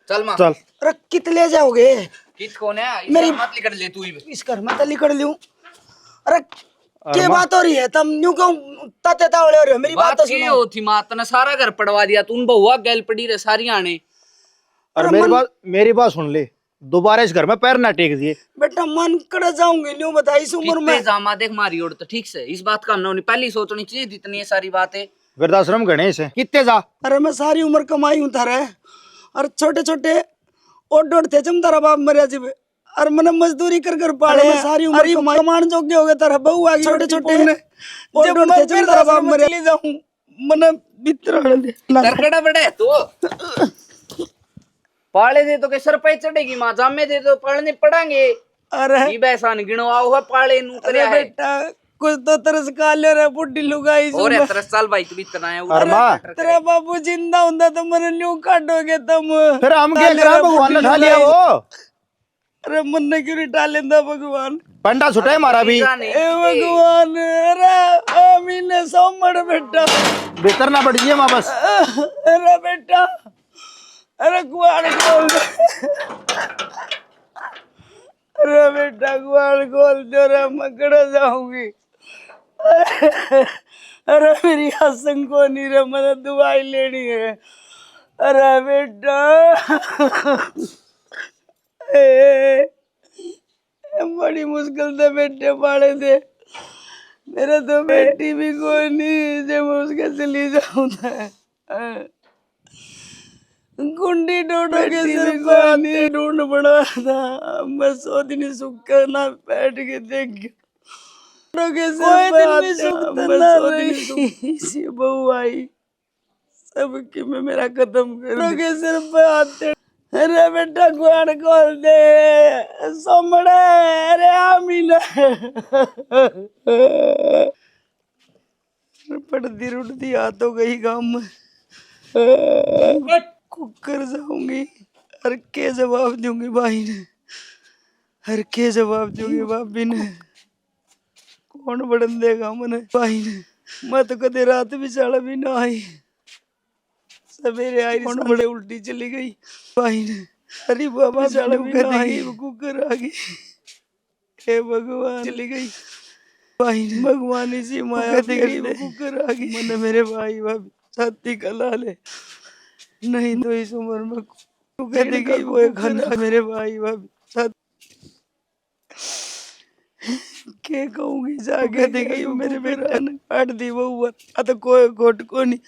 चल मां चल। अरे कित ले जाओगे? कित कौन है मेरी मत लिकड़ ले तू ही। इस घर में तली कर लूं। अरे अरे क्या माँ, बात हो रही है? तुम न्यू क्यों ताते तावड़े हो रहे हो? मेरी बात बात तो की सुनो। होती मां तने सारा घर पड़वा दिया तून बहुआ गैल पड़ी रे सारी आने। अरे मेरी बात सुन ले, दोबारा इस घर में पैर ना टेक दिए। बेटा मन कर जाऊंगी न्यू बता इस उम्र में। कितने जामा देख मारी ओर तो ठीक से इस बात का नहीं पहली सोचनी चाहिए इतनी सारी बातें। वृद्धाश्रम गणेश है कितने जा। अरे मैं सारी उम्र कमाई हूं थारे। और छोटे छोटे ओड थे जम तारा बाप मरिया जी और मैंने मजदूरी कर कर पाले हैं। सारी उम्र कमान जोगे हो गए तारा बहू आ गई। छोटे छोटे ओड थे जम तारा बाप मरिया ले जाऊं मने भीतर दे तरकड़ा बड़े तो पाले दे तो के सर पे चढ़ेगी मां जामे दे तो पढ़ने पढ़ांगे। अरे ई बैसान गिनो आओ है पाले नु अरे करया है बेटा कुछ तो तरस खा ले रे बुड्ढी लुगाई और 33 साल भाई तू इतना है अरे माँ, तेरा बाबू जिंदा हुंदा तो मने न्यू काटोगे तुम। फिर हम क्या करा, भगवान ने उठा लिया वो। अरे मन ने क्यों नहीं डालेंदा भगवान? पंडा छुटा है मारा भी। ए भगवान अरे आमीन सोमड़ बेटा भीतर ना पड़ माँ बस। अरे बेटा अरे कुआड़ खोल दे। अरे बेटा कुआड़ खोल दे रे मकड़ जाऊंगी। अरे मेरी हसन को नहीं रे मैंने दवाई लेनी है। अरे बेटा बड़ी मुश्किल से बेटे पाले थे मेरे तो बेटी भी कोई नहीं जब मैं उसके चली जाऊं कुंडी ढूंढो के सिर पे ढूंढ पड़ा था। मैं 100 दिन सूखा ना बैठ के देख कोई दिन भी सूखता ना रही। इसी बहू आई सबकी में मेरा कदम कर के सिर पे आते। अरे बेटा गुआड़ खोल दे सोमड़े। अरे आमीन पड़ती रुड़ती आ तो गई गाँव में कुकर जाऊंगी। हर के जवाब दूंगी भाई ने। हर के जवाब दूंगी भाभी ने। कौन बढ़न देगा मने भाई ने। मैं तो कदे रात भी चाला भी ना आई। सवेरे आई कौन बड़े उल्टी चली गई भाई ने। अरे बाबा चाला भी ना आई कुकर आ गई। हे भगवान चली गई भाई ने। भगवान इसी माया दे गई कुकर आ गई। मने मेरे भाई भाभी छाती कला ले नहीं तो इस उम्र में कुकर गई वो खाना मेरे भाई भाभी के कहूंगी जाके दे गई मेरे बेटा ने काट दी वो हुआ तो कोई घोट को नहीं।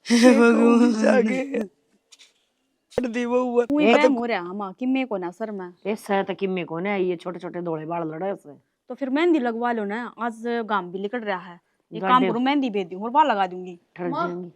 भगवान जाके काट दी वो हुआ मुई हो रहा हम किम्मे को ना सर में ऐसा तो किम्मे को ना ये छोटे छोटे धोले बाल लड़े उससे तो फिर मेहंदी लगवा लो ना। आज गांव भी निकल रहा है ये काम करूं मेहंदी भेज दूं और बाल लगा दूंगी। ठहर जाएंगी।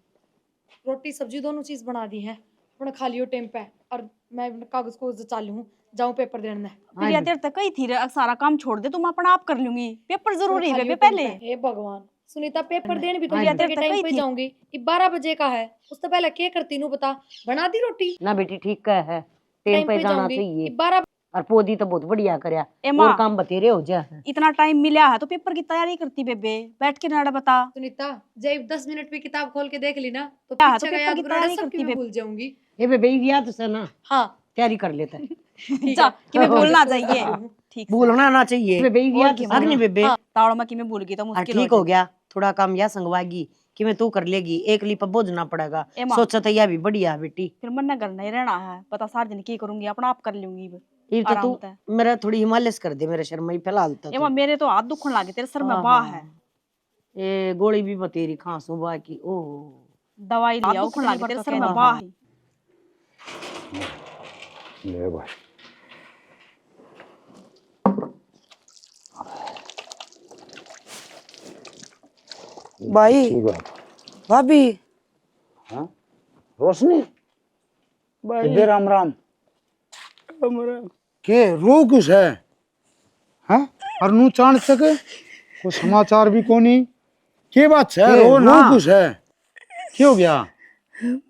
रोटी सब्जी दोनों चीज बना दी है उन्हें खा लियो टाइम पे और मैं कागज को चालू हूँ जाऊँ पेपर देने। फिर या देर तक कही थी सारा काम छोड़ दे तुम अपना आप कर लूंगी। पेपर जरूरी है पहले। हे भगवान सुनीता पेपर देने भी तो या के टाइम पे जाऊंगी। ये 12 बजे का है उससे पहले क्या करती नू बता बना दी रोटी ना बेटी ठीक है टाइम पे जाना चाहिए। 12 और पोदी तो बहुत बढ़िया करया और काम बतेरे हो जा। इतना टाइम मिला है तो पेपर की तैयारी करती बेबे बैठ के नाड़ा बता। सुनीता जब 10 मिनट में किताब खोल के देख ली ना तो पेपर याद की तैयारी करती मैं भूल जाऊंगी। ये बेबे याद से ना हाँ तैयारी कर लेता है जा कि मैं भूलना चाहिए। ठीक भूलना ना चाहिए बेबे याद अग्नि बेबे तावड़ में कि मैं भूल गई तो मुश्किल ठीक हो गया। थोड़ा काम या संगवागी कि मैं तू कर लेगी एक लिपा बोझना पड़ेगा। सोचा तो यह भी बढ़िया बेटी। फिर मन घर नहीं रहना है पता सार दिन की करूंगी अपना आप कर लूंगी। ये तो तू मेरा थोड़ी हिमालय कर दे मेरे शर्म में फिलहाल तो मेरे तो हाथ दुखन लागे तेरे सर में बाह है। ये गोली भी बतेरी खांसू बा की ओ दवाई लिया दुखन लागे तेरे सर में बाह है। ले भाई भाई भाभी हाँ रोशनी भाई राम राम हमारा के रो कुछ है हाँ और नू चाण सके कोई समाचार भी कोनी के बात है रो ना कुछ है क्यों गया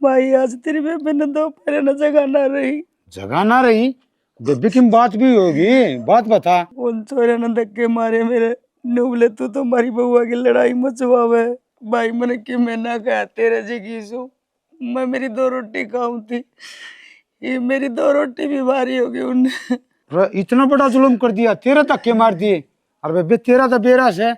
भाई आज तेरी बेबे ने दोपहर न जगह ना रही। जगह ना रही बेबी की बात भी होगी बात बता। उन चोरे ने धक्के मारे मेरे नुबले तू तो हमारी बउआ की लड़ाई मचवावे। भाई मैंने कि मैं ना कहा तेरे जी की सो मैं मेरी 2 रोटी खाऊं थी ये मेरी 2 रोटी भी भारी हो गई उनने। अरे इतना बड़ा जुल्म कर दिया, तेरे धक्के मार दिए। अरे बेबे तेरा तो बेरा से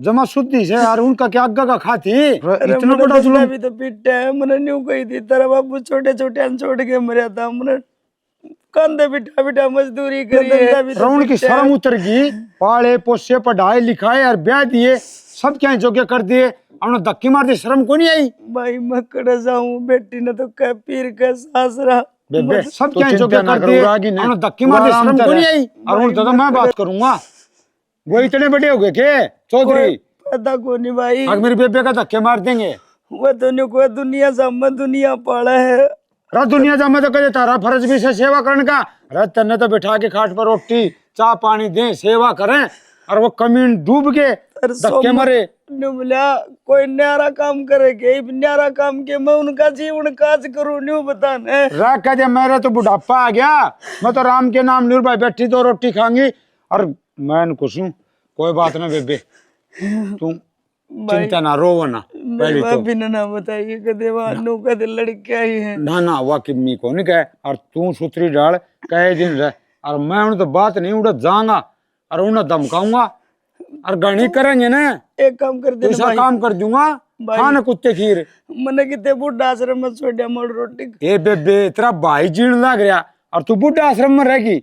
जमा शुद्धि से और उनका क्या आगे का खाती। अरे इतना मैंने बड़ा तो जुल्म। भी तो पिटा है, मैंने न्यू कही थी तेरा बाबू छोटे छोटे छोड़ के मरा था, मैंने कंधे बिठा बिठा मजदूरी करी है। रौन की शर्म उतर गई, पाले पोसे पढ़ाए लिखाए और ब्याह दिए, सब क्या जोगे कर दिए, हमने धक्की मार दी, शर्म को नहीं आई। भाई मैं कड़ जाऊं, बेटी ने तो कह पीर का सासरा बेबे सब क्या जोगे कर दिए, हमने धक्की मार दी, शर्म को नहीं आई। और उन तो मैं बात करूंगा, वो इतने बड़े हो गए के चौधरी, पता को नहीं भाई। अगर मेरी बेबे का धक्के मार देंगे। वो तो नहीं कोई दुनिया सामने दुनिया पाला है। रा दुनिया जमा तो कहे तारा फर्ज भी से सेवा करने का। रा तन्ने तो बिठा के खाट पर रोटी चाय पानी दें, सेवा करें, और वो कमीन डूब के धक्के मरे। मिला कोई न्यारा काम करेगे, न्यारा काम के मैं उनका जीवन काज करूं न्यू बताने। रा कह दे मेरा तो बुढ़ापा आ गया, मैं तो राम के नाम निर्भय बैठी 2 रोटी खाऊंगी और मैं खुश हूँ। कोई बात ना बेबे, तू चिंता ना रो ना। पहले तो भाभी ने ना बताइए कदे वानू कदे लड़कियां ही है। ना ना हुआ किम्मी को नहीं कहे, और तू सूत्री डाल कहे दिन रह, और मैं उन्हें तो बात नहीं उड़ा जाऊंगा और उन्हें धमकाऊंगा और गणी करेंगे ना। एक काम कर दे ऐसा काम कर दूंगा, खाना कुत्ते खीर। मैंने कितने बुढ़ा आश्रम में छोड़ मोड़ रोटी। ए बेबे तेरा भाई जीण लग रहा और तू बुढ़ा आश्रम में रहेगी।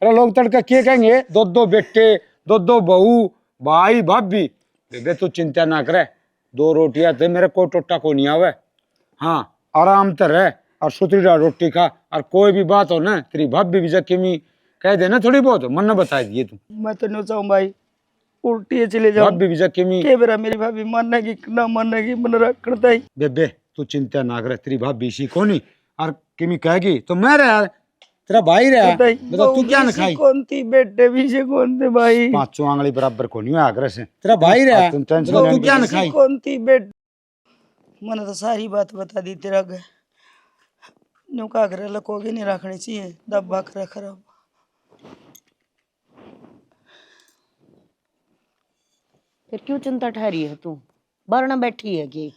अरे लोग तड़का क्या कहेंगे, 2 बेटे 2 बहू भाई भाभी। बेबे तू चिंता ना करे, 2 रोटियां थे मेरे कोई टोटा को नहीं आवे। हाँ आराम से रह और सुतरी रोटी खा, और कोई भी बात हो ना तेरी भाभी भी जख्मी कह देना थोड़ी बहुत, मन न बता दिए तू। मैं तो नहीं चाहूँ भाई उल्टी चले जाऊँ। भाभी भी जख्मी के बेरा मेरी भाभी मानेगी ना मानेगी, मन रखता ही। बेबे तू चिंता ना करे, तेरी भाभी इसी को नहीं और किमी कहेगी तो मैं रहा, तेरा भाई रहा, बता तू क्या न खाई। कौन थी बेटे भी से कौन थे भाई, 5 आंगली बराबर को नहीं आग्रह से, तेरा भाई रहा, तू क्या न खाई। कौन थी बेट। मैंने तो सारी बात बता दी तेरा के, न्यू का आग्रह लकोगे नहीं रखनी चाहिए, दबा कर खराब। फिर क्यों चिंता ठहरी है तू, बारना बैठी है कि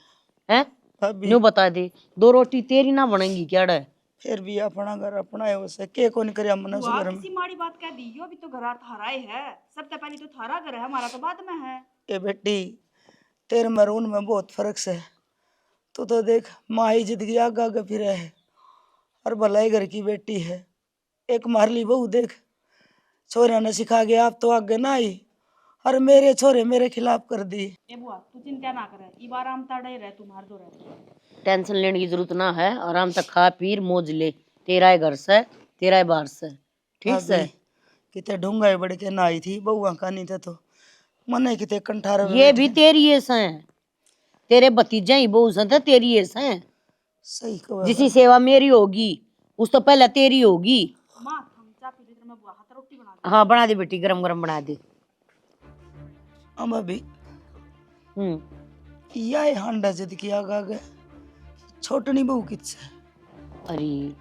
हैं? भाभी न्यू बता दे, 2 रोटी तेरी ना बनेगी क्या डे? फिर भी अपना घर अपना है, उसे के को नहीं करे मन से घर में। किसी माड़ी बात कह दी, यो भी तो घर थारा ही है, सबसे पहले तो थारा घर है, हमारा तो बाद में है। ए बेटी तेरे मरून में बहुत फर्क है, तू तो देख माँ ही जिंदगी आगे आगे फिर है और भलाई घर की बेटी है। एक मारली बहू देख, छोरे ने सिखा गया आप तो आगे ना आई, और मेरे छोरे मेरे खिलाफ कर दी। ए बुआ तू चिंता ना करे, ई बार आराम ताड़े रह, तू मार दो रह। टेंशन लेने की जरूरत ना है, आराम से खा पी मौज ले, तेरा है घर से तेरा है बाहर से, ठीक से। कितने ढूंगा बढ़ के ना आई थी बहुआ का, नहीं थे तो मन कितने कंठार। ये भी तेरी ऐसा है, तेरे भतीजे ही बहू से तेरी ऐसा है। सही कहो। जिसी सेवा मेरी होगी उस तो पहले तेरी होगी। मां हम चाय पी ले, मैं बुआ हाथ रोटी बना दे। हाँ बना दे बेटी, गरम गरम बना दे। हम अभी यह हांडा जिद की आगा गए, छोटनी बहू कितसे। अरे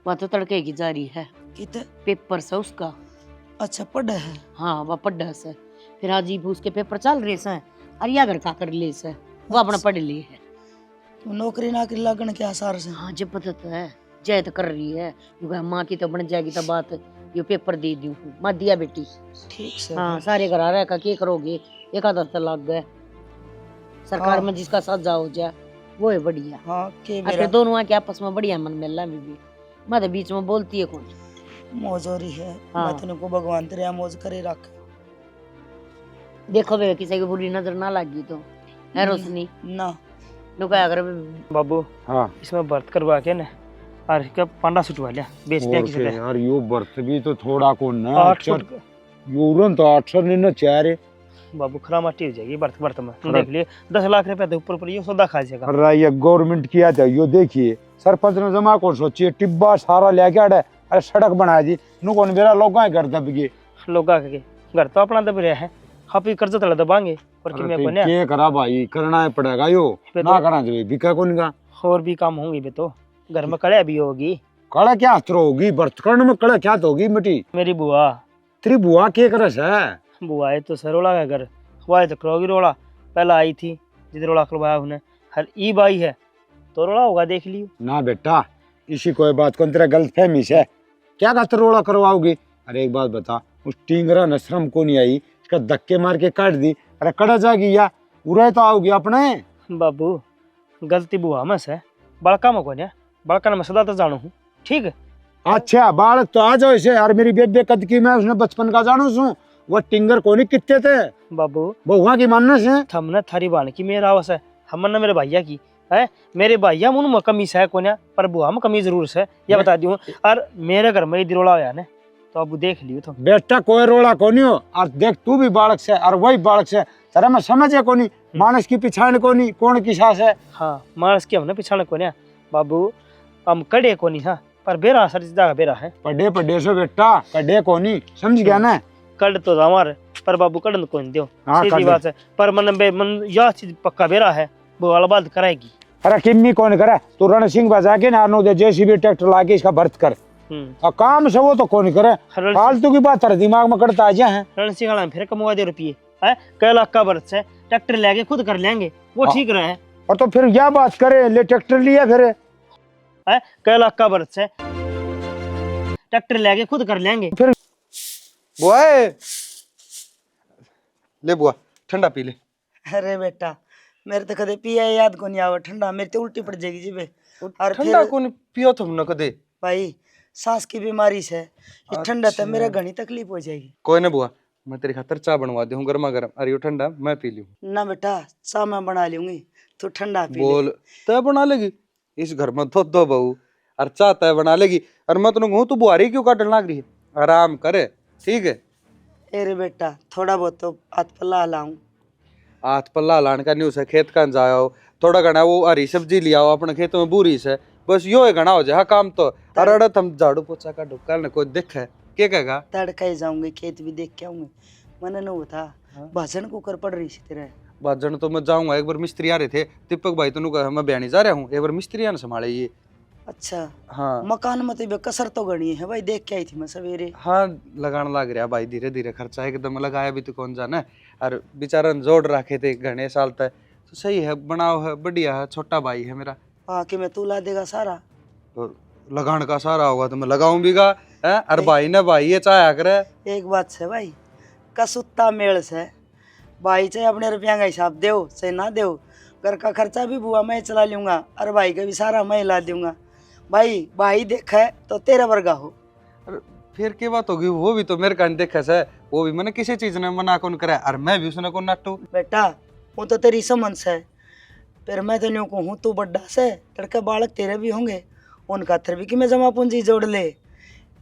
वह तो तड़के की जा रही है, किते पेपर से उसका। अच्छा पढ़े है। हाँ वह पढ़ा से, फिर आज ही उसके पेपर चल रहे से, अरे या घर का कर ले से, वो अपना पढ़ ली है। नौकरी नाकरी लगन के आसार से। हाँ जब पता तो है, जय तो कर रही है, माँ की तो बन जाएगी तो बात, ये पेपर दे दी हूँ मत दिया बेटी। ठीक से। हाँ सारे घर आ रहा का क्या करोगे, एक आधा तो लग गए, सरकार में जिसका साझा हो जाए वो है बढ़िया। हाँ के फिर दोनों आके आपस में बढ़िया मन मिलना भी मैं तो बीच में बोलती है कौन मौज हो रही है। हाँ। मैं तेरे को भगवान तेरे मौज करे रख। देखो बे किसी की बुरी नजर ना लगी तो है रोशनी ना नुका अगर बाबू। हाँ इसमें बर्त करवा के ना और इसका पांडा सुटवा लिया, बेच दिया किसी ने। यार यो बर्त भी तो थोड़ा को ना 8 फुट यूरन तो 800 नहीं ना चारे। बाबू खरा माटी हो जाएगी बर्त बर्त में, देख लिए 10 लाख रुपए तो ऊपर ऊपर ये सौदा खा जाएगा। अरे ये गवर्नमेंट किया था, यो देखिए सरपंच ने जमा कौन सोचिए टिब्बा सारा लेके आड़े, अरे सड़क बना दी नु कौन मेरा लोगा घर दब गए, लोगा के घर तो अपना दब रहा है, आप ही कर्ज तला दबाएंगे और कि मैं बने के करा भाई, करना है पड़ेगा यो ना करा जो बिका कौन का। और भी काम होंगे बे, तो घर में कड़े भी होगी। कड़ा क्या अस्त्र होगी, बर्त करने में कड़ा क्या तो होगी मिट्टी। मेरी बुआ तेरी बुआ के करस है, बुआ है तो सरोला का घर हुआ तो करोगी रोला, पहला आई थी जिधर रोला करवाया उन्हें, हर ई बाई है तो रोला होगा देख लियो ना बेटा इसी कोई बात को तेरा गलत फहमी से क्या खातर रोड़ा करवाओगी। अरे एक बात बता, उस टिंगरा ने श्रम को नहीं आई, इसका धक्के मार के काट दी, अरे कड़ा जागी या उरे तो आओगी अपने। बाबू गलती बुआ में से बड़का में कोने बड़का ने मैं सदा तो जानू हूँ, ठीक है। अच्छा बालक तो आ जाओ इसे, और मेरी बेबे कद की मैं उसने बचपन का जानू सू, वो टिंगर कोनी कितने थे बाबू बहुआ की मानस है। हमने थारी बाण की मेरा आवस है, हमने मेरे भैया की है, मेरे भैया मुन में कमी है कोने पर बुआ में कमी जरूर है, ये बता दूं। और मेरे घर में यदि रोड़ा होया ने तो अब देख लियो तुम। बेटा कोई रोड़ा कोनी हो, और देख तू भी बालक से और वही बालक से, तेरा मैं समझे कोनी मानस की पिछाड़ कोनी कौन की सास है। हाँ मानस की हमने पिछाड़ कोने बाबू, हम कड़े कोनी हाँ पर बेरा सर जगह बेरा है। पढ़े पढ़े सो बेटा कड़े कोनी, समझ गया ना। कड़ तो हमारे पर बाबू कड़न को नहीं दो, हाँ, सीधी बात है। पर मन यह चीज पक्का बेरा है, वो वाला बात कराएगी। अरे किम्मी कौन करे, तू रण सिंह बजा के ना नो दे जेसीबी ट्रैक्टर लाके इसका भर्त कर, और काम से वो तो कौन करे, फालतू की बात तेरे दिमाग में करता आ जाए। रण सिंह वाला फिर कमवा दे रुपये है, कई लाख का भर्त से ट्रैक्टर लेके खुद कर लेंगे, वो ठीक रहे। और तो फिर क्या बात करे, ले ट्रैक्टर लिया फिर है, कई लाख का भर्त से ट्रैक्टर लेके खुद कर लेंगे। फिर बुआ ले बुआ ठंडा पी ले। अरे बेटा मेरे तो कदे पिया याद को नहीं आवा ठंडा, मेरी तो उल्टी पड़ जाएगी जी बे। और ठंडा कौन पियो तुम न कदे भाई सांस की बीमारी से ये ठंडा तो मेरा घनी तकलीफ हो जाएगी। कोई ना बुआ, मैं तेरी खातर चाय बनवा दूं गर्मा गर्म, अरे ठंडा मैं पी लूं। ना बेटा चाय मैं बना लूंगी, तू ठंडा पी बोल तय बना लेगी, इस घर में दो बहू और चाय तय बना लेगी, और मैं तुम कहूँ तू बुआरी क्यों काटने लग रही है, आराम करे ठीक है। अरे बेटा थोड़ा बहुत तो हाथ पल्ला लाऊं, हाथ पल्ला लान का न्यूज है, खेत का जाओ थोड़ा घना वो हरी सब्जी लिया हो अपने खेत में बूरी से, बस यो है घना हो जाए काम तो। अरे अरे तुम झाड़ू पोछा का ढुक्का ने कोई देख है क्या कहेगा। तड़का ही जाऊंगी, खेत भी देख के आऊंगी। मैंने नहीं था भाषण कुकर पड़ रही थी तेरे बाजन तो मैं जाऊंगा, एक बार मिस्त्री आ रहे थे दीपक भाई, तेन कहा मैं बयानी जा रहा हूँ, एक बार मिस्त्री आने संभाले ये। अच्छा हाँ मकान में तो कसर तो गणी है भाई, देख के आई थी मैं सवेरे। हाँ लगाने लग रहा भाई, धीरे धीरे खर्चा एकदम लगाया भी तो कौन जाना, और बेचारा जोड़ रखे थे घने साल तक, तो सही है बनाओ है बढ़िया है, छोटा भाई है मेरा। हाँ कि मैं तू ला देगा सारा, तो लगान का सारा होगा तो मैं लगाऊं भी गा है, और भाई ने भाई ये चाहे करे। एक बात से भाई कसुत्ता मेल से भाई चाहे अपने रुपया का हिसाब दो चाहे ना दो, घर का खर्चा भी बुआ मैं चला लूंगा, और भाई का भी सारा मैं ला दूंगा। भाई भाई देखा तो तेरा वर्गा हो, फिर क्या बात होगी, वो भी तो मेरे कान देखे से, वो भी मैंने किसी चीज ने मना कौन करे, और मैं भी उसने कौन नाटू। बेटा वो तो तेरी समझ से, फिर मैं तो न्यू कहूँ तू बड्डा से लड़के बालक तेरे भी होंगे, उनका थर भी कि मैं जमा पूंजी जोड़ ले।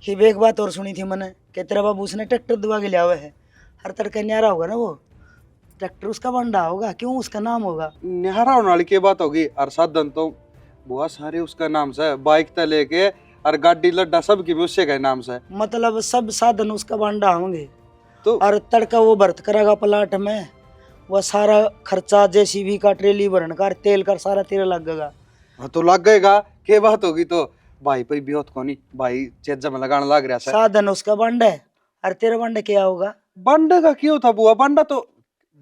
ही एक बात और सुनी थी मैंने कि तेरा बाबू उसने ट्रैक्टर दुआ के लिया हुआ है, हर तड़का न्यारा होगा ना, वो ट्रैक्टर उसका बंडा होगा, क्यों उसका नाम होगा। निहारा होने वाली की बात होगी, और साधन तो बहुत सारे उसका नाम से, बाइक तक लेके और गाड़ी लड्डा सब की भी उससे का नाम से, मतलब सब साधन उसका बंडा होंगे तो और तड़का वो भर्त करेगा प्लाट में, वह सारा खर्चा जेसीबी का ट्रेली भरन का तेल का सारा तेरा लगेगा। हाँ तो लग गएगा, क्या बात होगी तो भाई पे भी होत कोनी, भाई चेजा में लगाने लग रहा है। साधन उसका बंड है, और तेरा बंड क्या होगा। बंडे का क्यों था बुआ, बंडा तो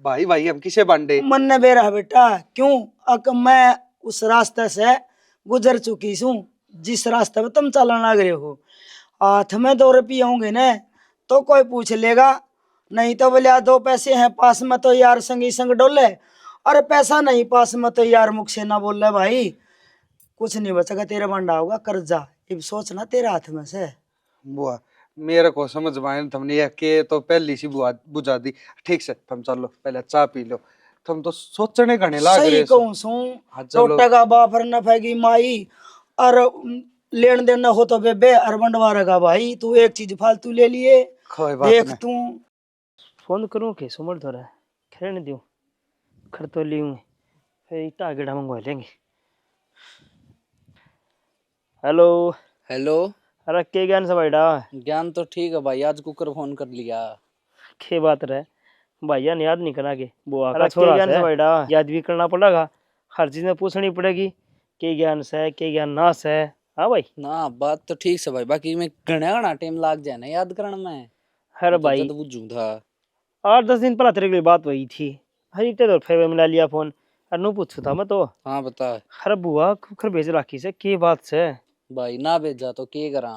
भाई भाई हम किसे बंडे। मन ने बेरा बेटा क्यों, अक मैं उस रास्ते से गुजर चुकी हूँ जिस रास्ते में तुम चलने लग रहे हो। हाथ में 2 रुपये होंगे न तो कोई पूछ लेगा, नहीं तो बोले 2 पैसे हैं पास में तो यार संगी संग डोले, और पैसा नहीं पास में तो यार मुख से ना बोल रहे भाई, कुछ नहीं बचेगा, तेरा बंडा होगा कर्जा। अब सोचना तेरे हाथ में से। बुआ मेरे को समझ में आया, तुमने ये के तो पहली सी बुआ बुझा दी, ठीक से तुम चलो पहले चाय पी लो, तुम तो सोचने घने लाग रहे सही हो। कहूँ सू, हाँ, चलो। टोटा का बापर न फेगी माई, और लेन देन न हो तो बेबे और बंडवा रगा भाई, तू एक चीज फालतू ले लिए, कोई बात देख नहीं। तू। फोन करूँ के सुमर थोड़ा खेलने दूँ, खर तो लियूँ फिर इतना गेड़ा मंगवा लेंगे। Hello hello. अरे के ज्ञान से भाईडा, ज्ञान तो ठीक है भाई, आज कुकर फोन कर लिया। के बात रहे भैया ने याद नहीं करा के बुआ का छोरा ज्ञान से भाईडा, याद भी करना पड़ेगा, हर चीज में पूछनी पड़ेगी के ज्ञान से के ज्ञान ना से। हाँ भाई ना बात तो ठीक से भाई, बाकी में घना घना टाइम लाग जाए ना याद करने में। अरे भाई तो बुझू था 8-10 दिन पहले तेरे के लिए बात हुई थी, हरी तो फिर मिला लिया फोन, और नू पूछू था मैं तो। हाँ बता। अरे बुआ खर भेज राखी से के बात से, भाई ना भेजा तो के करा,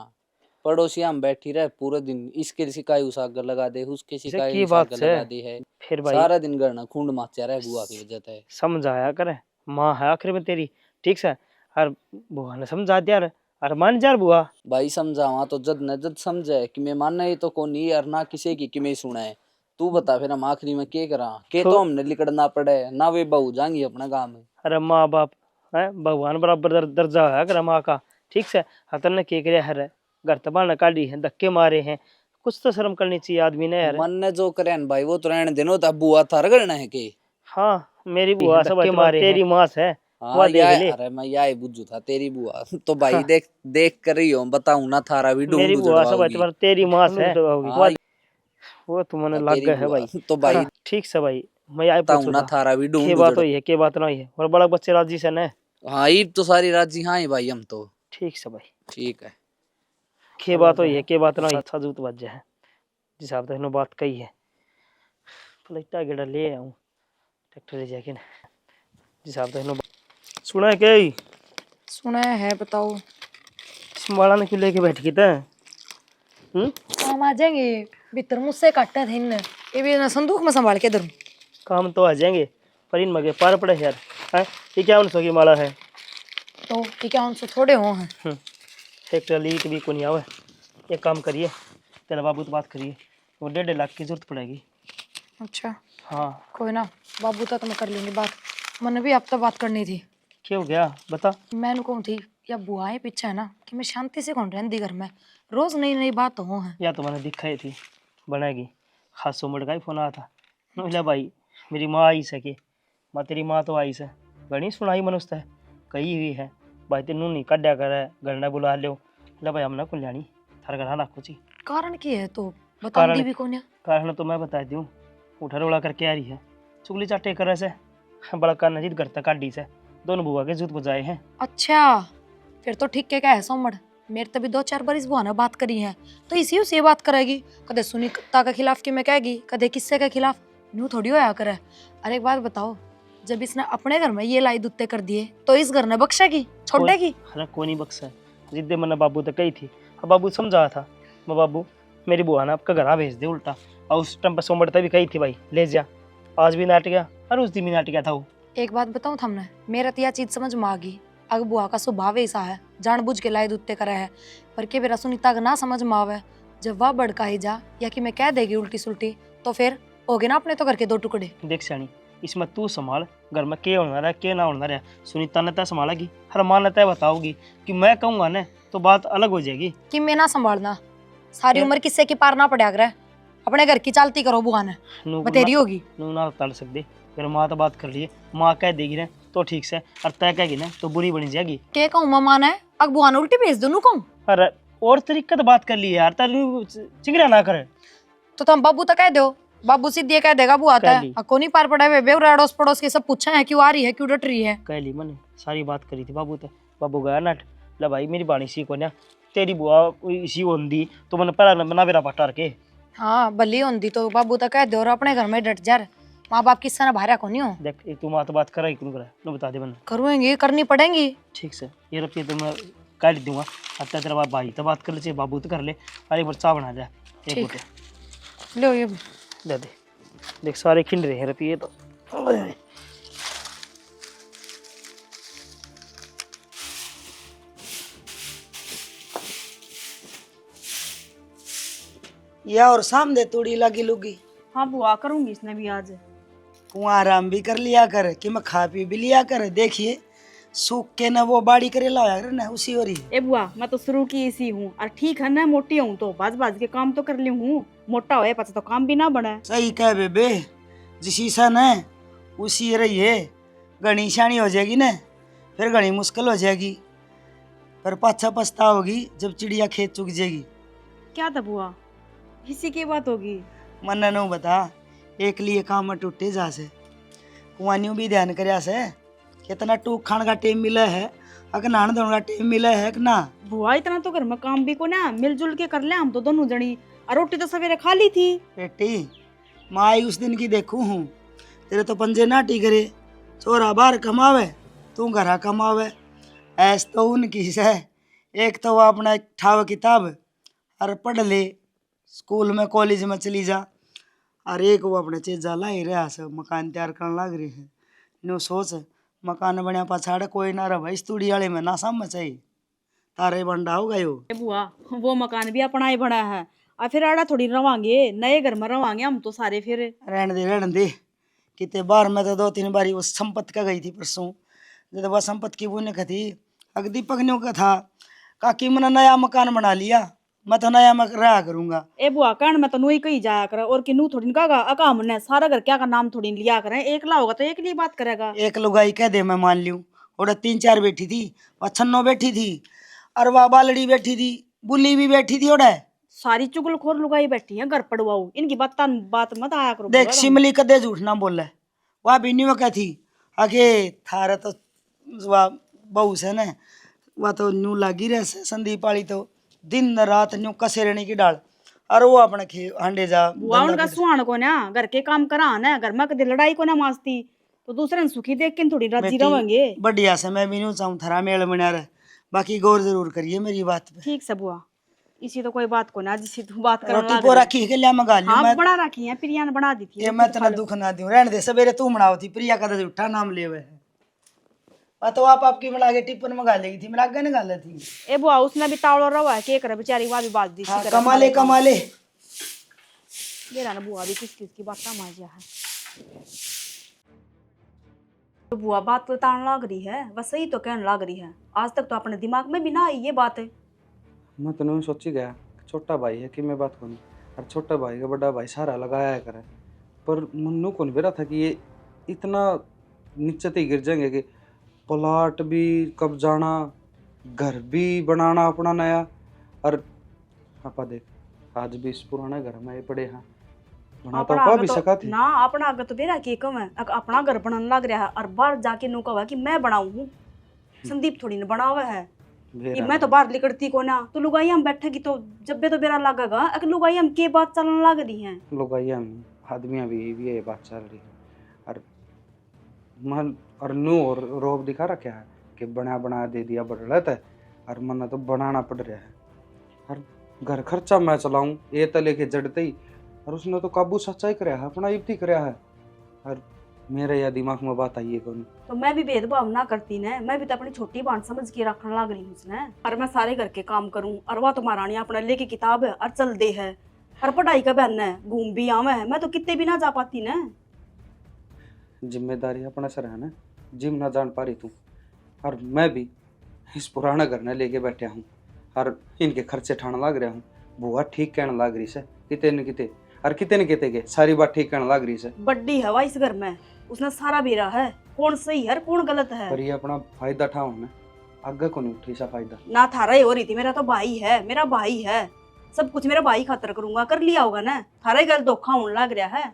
पड़ोसी हम बैठी रहे पूरे दिन, इसके सिकाई उस आग लगा दे, उसके सिकाई की उस बात आग से? लगा दी है। फिर भाई सारा दिन गड़ना खूंड माचा रहे बुआ की वजह से। समझाया करे, माँ है आखिर में तेरी, ठीक से। और बुआ ने समझा दिया रे, और मान जा रे बुआ। भाई समझावा तो जद न जद समझे कि मैं मानना ही तो कोनी यार ना किसी की कि मैं सुना है। तू बता फिर हम आखिरी में के करा के, तो हमने लिकड़ना पड़े ना, वे बहू जाएंगी अपना काम है। अरे माँ बाप है भगवान बराबर दर्जा है कर माँ का, ठीक से। हतन ने के करे है घर तबाह न काटी है, धक्के मारे हैं, कुछ तो शर्म करनी चाहिए आदमी ने यार। मन ने जो करे न भाई वो तो रहने देनो, तब बुआ थार करना है के। हाँ मेरी बुआ सब धक्के मारे तेरी माँ से हाँ वह देख ले। अरे मैं यही बुझू था तेरी बुआ तो भाई देख देख कर ही हो बताऊं ना, थारा भी मेरी ढूंढ बुआ सब एतबार तेरी माँ से वो तुमने लग गए है भाई। तो भाई हाँ, ठीक से भाई मैं आई बताऊं पूछूं ना, थारा भी के ढूंढ बात हुई है के बात ना हुई है, और बड़ा बच्चे राजी से न। हाँ ईब तो सारी राजी हाँ ही भाई हम तो ठीक से भाई ठीक है। के बात हुई है के बात ना हुई, अच्छा जूत बज है जिस हिसाब से बात कही है। पलटा गेड़ा ले आऊं ट्रैक्टर ले जाके ना, जिस हिसाब से सुना है क्या ही? सुना है, बताओ। संभाला ने क्यों लेके बैठ गई था? हम आ जाएंगे, भीतर मुझसे काटना था इनने, ये भी ना संदूक में संभाल के धरूं। काम तो आ जाएंगे पर इन मगे पार पड़े यार हैं। ये क्या 1900 की माला है? तो ये क्या उनसे थोड़े हो हैं? ट्रैक्टर लीक भी को नहीं आवे। एक काम करिए, तेरा बाबू तो बात करिए, वो 1.5 लाख की जरूरत पड़ेगी। अच्छा हाँ कोई ना, बाबू तो मैं कर लूंगी बात, मैंने भी अब तो बात करनी थी। क्यों गया बता? मैंने कहूँ थी या बुआएं पीछे है ना कि मैं शांति से कौन रहती घर में, रोज नई नई बात हो है। या तो मैंने दिखाई थी बनाएगी, खासो मुड़ का ही फोन आया था। बोला भाई मेरी माँ आई सके, माँ तेरी माँ तो आई से घनी सुनाई मनुष्य है कही हुई है भाई, तेनू नहीं कड्या कर घर ने बुला लो। बोला भाई हमने कुल जानी थार घर ना कुछ कारण की है तो बताऊंगी भी कौन है। कारण तो मैं बता दूँ, उठा रोला करके आ रही है चुगली चाटे कर से बड़ा कान नजीद घर तक काटी से दोनों बुआ के जूत बजाए हैं। अच्छा फिर तो ठीक क्या है सोमड़, मेरे तभी 2-4 बार इस बुआ ने बात करी है तो इसी उसे बात करेगी, कदे सुनीता के खिलाफ की मैं कहेगी, कदे किस्से के खिलाफ, न्यू थोड़ी होया करे। अरे एक बात बताओ, जब इसने अपने घर में ये लाई दुत्ते कर दिए तो इस घर ने बख्शेगी छोड़ेगी? अरे कोई नहीं बख्शा है, जिद्दे मैंने बाबू तक कही थी, अब बाबू समझा था मैं बाबू मेरी बुआ ने आपका घर भेज दे उल्टा, और उस टाइम पर सोमड़ता भी कही थी भाई ले जा, आज भी नाट गया और उस दिन भी नाट गया था वो। एक बात बताऊं थमने, मेरा तो यह चीज समझ में आ गई, अगर बुआ का स्वभाव ऐसा है जानबूझ के लाई दुत्ते करे है, पर के मेरा सुनीता का ना समझ में आवे, जब वह बड़का ही जा या कि मैं कह देगी उल्टी सुल्टी तो फिर हो गए ना अपने तो घर के 2 टुकड़े। देख सियाणी इसमें तू संभाल, घर में के होना रहा के ना होना रहा, सुनीता ने तय संभालेगी, हर माँ ने तय बताओगी कि मैं कहूँगा ना तो बात अलग हो जाएगी। कि मैं ना संभालना, सारी उम्र किससे की पार ना पड़ा करे, अपने घर की चालती करो बुआ ने बतेरी होगी। नू ना टाल सकते, फिर माँ तो बात कर लिए, माँ कह देगी ना तो ठीक से, और तय कहेगी ना तो बुरी बनी जाएगी। के कहूँ मामा ने अग बुआ ने उल्टी भेज दो नू कहूँ। अरे और तरीका तो बात कर ली यार, तारू चिंगरा ना करे तो तुम बाबू तो कह दो, बाबू सीधे कह देगा बुआ आता है, को नहीं पार पड़ा है, बेवरा अड़ोस पड़ोस के सब पूछा है क्यों आ रही है क्यों डट रही है। कह ली मैंने सारी बात करी थी बाबू तो, बाबू गया नट ला भाई मेरी बाणी सी को ना तेरी बुआ इसी होंदी तो मैंने पहला बना बेरा पटार के। हाँ भली होंदी तो बाबू तो कह दो और अपने घर में डट जा, माँ बाप किस्सा ना भारा को नहीं हो। देख तू माँ तो बात कर रही क्यों करे बता दे मैंने। करूँगी करनी पड़ेगी। ठीक से ये रुपये तो मैं काट दूंगा, अब तक तेरा भाई तो बात कर ले, बाबू तो कर ले, अरे बच्चा बना जा एक ठीक बोटे लो ये दे दे, देख सारे खिल रहे हैं रुपये तो। या और सामने तोड़ी लगी लुगी हाँ बुआ करूंगी इसने भी आज। कुआं आराम भी कर लिया कर कि मैं खा पी भी लिया कर, देखिए सूख के ना वो बाड़ी करे लाया कर ना उसी हो रही है। ए बुआ मैं तो शुरू की इसी हूँ, और ठीक है ना मोटी हूँ तो बाज बाज के काम तो कर ली हूँ, मोटा होए पता तो काम भी ना बने। सही कह बेबे, जिस ईसन है उसी रही है, घनी शानी हो जाएगी ना फिर घनी मुश्किल हो जाएगी, पर पाछा पछता होगी जब चिड़िया खेत चुग जाएगी। क्या था बुआ, इसी की बात होगी? मन न बता, एक लिए काम में टूटे जा से कुआनियों भी ध्यान कर से कितना टूक खान का टाइम मिला है, अगर नहाने धोने का टाइम मिला है कि ना। बुआ इतना तो घर में काम भी को ना मिलजुल के कर ले हम तो दोनों जनी, और रोटी तो सवेरे खा ली थी। बेटी माई उस दिन की देखू हूँ, तेरे तो पंजे नाटी करे, छोरा बाहर कमावे तू घरा कमावे, ऐस तो उनकी है एक तो वो अपना ठाव किताब और पढ़ ले, स्कूल में कॉलेज में चली जा, और एक वो अपने चीजा ला ही रहा सब मकान तैयार करने लग रही है। न्यू सोच मकान बनया पछाड़ कोई ना रहा भाई स्टूडियो वाले में ना समझ चाहिए तारे बंडा हो गयो। ए बुआ वो मकान भी अपना ही बना है और फिर आड़ा थोड़ी रवांगे, नए घर में रवांगे हम तो सारे फिर। रहने दे कितने बार मैं तो 2-3 बारी उस संपत्ति का गई थी परसों, जब वह संपत्ति की बुने का थी अग दीपक ने का था काकी मैंने नया मकान बना लिया, मैं तो नया में रहा करूंगा। ए बुआ कहन मैं तो नू ही कही जाया कर और कि नू थोड़ी का अका हमने सारा घर क्या का नाम थोड़ी लिया करें, एक ला होगा तो एक लिए बात करेगा। एक लुगाई कह दे मैं मान लियूं, और 3-4 बैठी थी, वह छन्नो बैठी थी, और वह बालड़ी बैठी थी, बुल्ली भी बैठी थी। और सारी चुगलखोर लुगाई बैठी है घर पड़वाऊ, इनकी बात मत आया करो। देख शिमली कदे झूठ ना बोले, वह भी नहीं क्या थी आगे थारा तो बहू से न वह तो न्यू लागी रहे संदीप वाली तो दिन रात न्यू कसे रहने की डाल, और वो अपने हांडे जा बुआ उनका सुहान को ना घर के काम करा ना, घर में कदे लड़ाई को ना मास्ती तो दूसरे सुखी देख के थोड़ी राजी रहेंगे। बढ़िया से मैं भी नहीं चाहूँ थारा मेल बना रहे, बाकी गौर जरूर करिए मेरी बात पे। ठीक से बुआ, इसी तो कोई बात को ना जिससे तू बात कर रोटी पोरा खी के लिया मंगा लियो। हाँ बना रखी है, प्रिया ने बना दी थी। ये मैं तना दुख ना दूं, रहने दे सवेरे तू बनाओ थी, प्रिया का तो उठा नाम ले हुए है, तो आप आपकी बना के टिप्पन मंगा लेगी थी, मेरा आगे निकाल थी। ए बुआ उसने भी तावड़ो रवा है के करे बेचारी, वहां भी बात दी हाँ, कमा ले मेरा ना बुआ भी किस की बात का माजा है। तो बुआ बात तो तान लग रही है, बस सही तो कहने लग रही है, आज तक तो अपने दिमाग में भी ना आई ये बात है। मैं तो नहीं सोची गया छोटा भाई है कि मैं बात करूँ, और छोटा भाई का बड़ा भाई सारा लगाया करे, पर मन्नू कौन बेरा था कि ये इतना नीचे तक गिर जाएंगे कि प्लाट भी कब जाना, घर भी बनाना अपना नया, और आपा देख आज भी इस पुराने घर में ये पड़े हैं, बना तो आपा भी सका थी ना, अपना अगर तो बेरा के कम है, अपना घर बनाने लग रहा है और बाहर जाके नो कहा कि मैं बनाऊं हूँ, संदीप थोड़ी ने बना हुआ है कि मैं तो बाहर निकलती को ना, तो लुगाई हम बैठेगी तो जब भी तो बेरा लगेगा, अगर लुगाई हम के बात चलने लग रही हैं, लुगाई हम आदमियां भी ये बात चल रही है, और मन और नू और रोब दिखा रखा है कि बना दे दिया बढ़ है, और मन तो बनाना पड़ रहा है, और घर खर्चा मैं चलाऊं ये तो लेके जड़ते ही, और उसने तो काबू सच्चाई कराया है, अपना युक्ति कराया है, और मेरे या दिमाग में बात आई है कौन, तो मैं भी भेदभाव ना करती न, मैं भी तो अपनी छोटी बात समझ के रखने लग रही हूँ उसने, और मैं सारे घर के काम करूँ, और वह तो महारानी अपना लेके किताब है और चल दे है, और पढ़ाई का बहन है, घूम भी आवे है, मैं तो कितने भी ना जा पाती न। जिम्मेदारी अपने सर है ना, जिम ना जान पा रही तू, और मैं भी इस पुराना घर ने लेके बैठा हूँ, और इनके खर्चे ठाने लग रहा हूँ। बुआ ठीक कहने लग रही से किते न किते, और किते न किते के सारी बात ठीक कहने लग रही से, बड्डी हवा इस घर में, उसने सारा बेरा है, कौन सही है कौन गलत है, पर ये अपना फायदा ठाओ ना, आगे को नहीं उठी सा फायदा ना थारा ही हो रही थी, मेरा तो भाई है, मेरा भाई है, सब कुछ मेरा भाई खातर करूंगा, कर लिया होगा ना, थारा ही घर धोखा होने लग रहा है।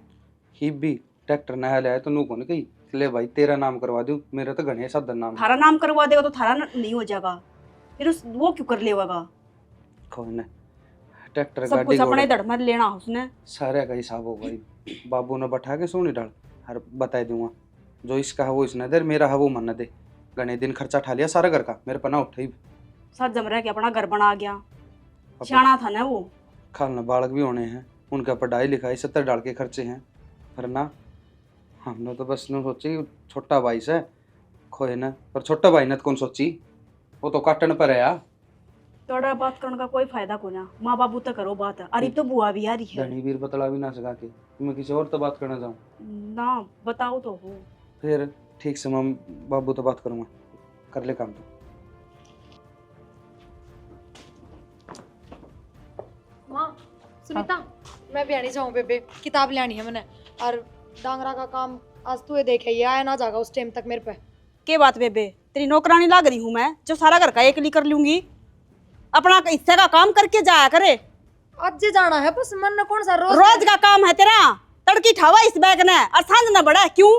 ही भी ट्रैक्टर नया लिया तो नू को नहीं कही ले भाई तेरा नाम करवा दूं, मेरा तो गणेश साधन नाम थारा नाम करवा देगा तो थारा नहीं हो जाएगा, फिर उस वो क्यों कर लेगा, कौन है ट्रैक्टर सब कुछ अपने धड़ में लेना उसने, सारे का हिसाब होगा, बाबू ने बैठा के सोनी डाल और बता दूंगा, जो इसका है वो इसने दे, मेरा है वो मन दे, गणे दिन खर्चा ठा लिया सारा घर का, मेरे पना उठा ही सब जम रहा कि अपना घर बना गया, सियाना था ना वो, खालना बालक भी होने हैं, उनका पढ़ाई लिखाई 70 डाल के खर्चे हैं, पर ना हमने तो बस न सोची छोटा भाई से खोए ना, पर छोटा भाई ने तो कौन सोची, वो तो काटन पर है यार, थोड़ा बात करने का कोई फायदा को ना, माँ बाबू तो करो बात, अरे तो बुआ भी आ रही है, धनी वीर बतला भी ना सका के मैं किसी और तो बात करना चाहूँ ना, बताओ तो हो, फिर ठीक से मैं बाबू तो बात करूँगा, कर ले काम तो। माँ सुनीता, मैं भी आनी जाऊँ बेबे, किताब ले आनी है मैंने, और डांगरा का काम आज तू देखे ये आया ना जाएगा उस टाइम तक मेरे पे। के बात बेबे, तेरी नौकरानी लग रही हूँ मैं, जो सारा घर का एक ली कर लूंगी, अपना हिस्से का काम करके जाया करे, आज जाना है बस, मन ने कौन सा रोज का काम है तेरा, तड़की ठावा इस बैग ने और सांझ न बड़ा क्यों,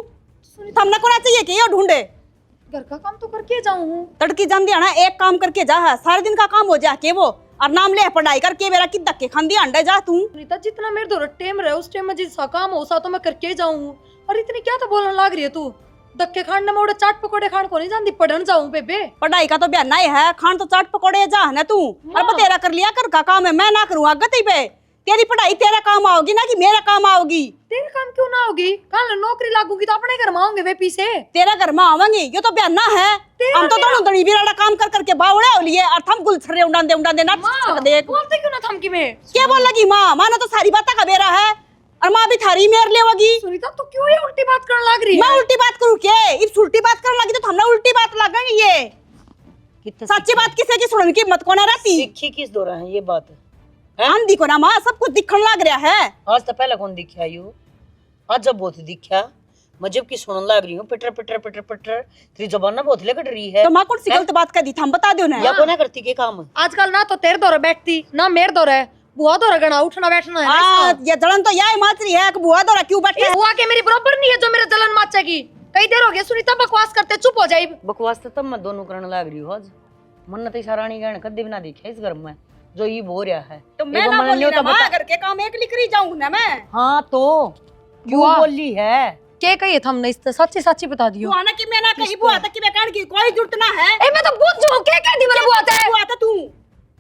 हमने को चाहिए कि ये ढूंढे, घर का काम तो करके जाऊँ, तड़की जम दिया ना, एक काम करके जा, सारे दिन का काम हो जा के वो, और नाम ले पढ़ाई करके मेरा कि धक्के खांदी अंडे जा तू, सुनीता जितना मेरे दो टेम रहे उस टाइम में जिस काम हो सा तो मैं करके जाऊँ, और इतनी क्या तो बोलने लग रही है तू, धक्के खाने में उड़े चाट पकोड़े खान को नहीं जानती, पढ़न जाऊं बेबे। पढ़ाई का तो बहाना ही है, खान तो चाट पकोड़े जा है ना तू। और तेरा कर लिया कर का काम है, मैं ना करूँगा गति पे। तेरी पढ़ाई तेरा काम आओगी ना कि मेरा काम आओगी? तेरे काम क्यों ना होगी? कल नौकरी लागूगी तो अपने घर में आऊंगे वे पीछे। तेरा घर में आवांगी, ये तो बहाना है। हम तो दोनों दड़ी बिराड़ा काम कर करके बावड़े हो लिए और थम गुलछरे उड़ांदे ना देख। बोलते क्यों ना थम की में? क्या बोल लगी माँ? माँ ने तो सारी बातें का बेरा है और माँ भी थारी मेर लेवगी। सुनीता तू क्यों ये उल्टी बात करने लग रही है? मैं उल्टी बात करूँ के? इस उल्टी बात करने लगी तो हमने उल्टी बात लगेंगी। ये सच्ची बात किसी की सुनने की हिम्मत को ना रहती। सीखी किस दौरा है ये बात? हम दिखो ना माँ, सब कुछ दिखने लग रहा है। आज तो पहले कौन दिखा यू? आज जब बहुत दिखा, मैं जब की सुनने लग रही हूँ पिटर पिटर पिटर पिटर, तेरी जबान ना बहुत लेकट रही है। तो माँ कौन सी गलत बात कर दी? हम बता दो ना। या को ना करती के काम? आजकल ना तो तेरे दौरे बैठती ना मेरे दौरे, बुआ दौरा गना उठना बैठना है ना हाँ, इसका। ये जलन तो यह माचरी है कि बुआ दौरा क्यों बैठे? बुआ के मेरी बराबर नहीं है जो मेरा जलन माचेगी। कई देर हो गई सुनीता बकवास करते, चुप हो जाई। बकवास तो तब मैं दोनों करने लग रही हूँ आज। मन तो रानी गहन कदे भी ना देखा इस घर में जो ये बो रहा है। तो मैं ना बोली ना माँ, घर के काम एक लिख रही जाऊँ ना मैं। हाँ तो क्यों बुआ। बोली है? के कही हमने इस सच्ची सच्ची बता दियो। बुआ ना कि मैं ना कही, बुआ तक कि मैं कहने की कोई जरूरत ना है। ए मैं तो बुझ जाऊं, के कह दी मैंने बुआ ते? बुआ तो तू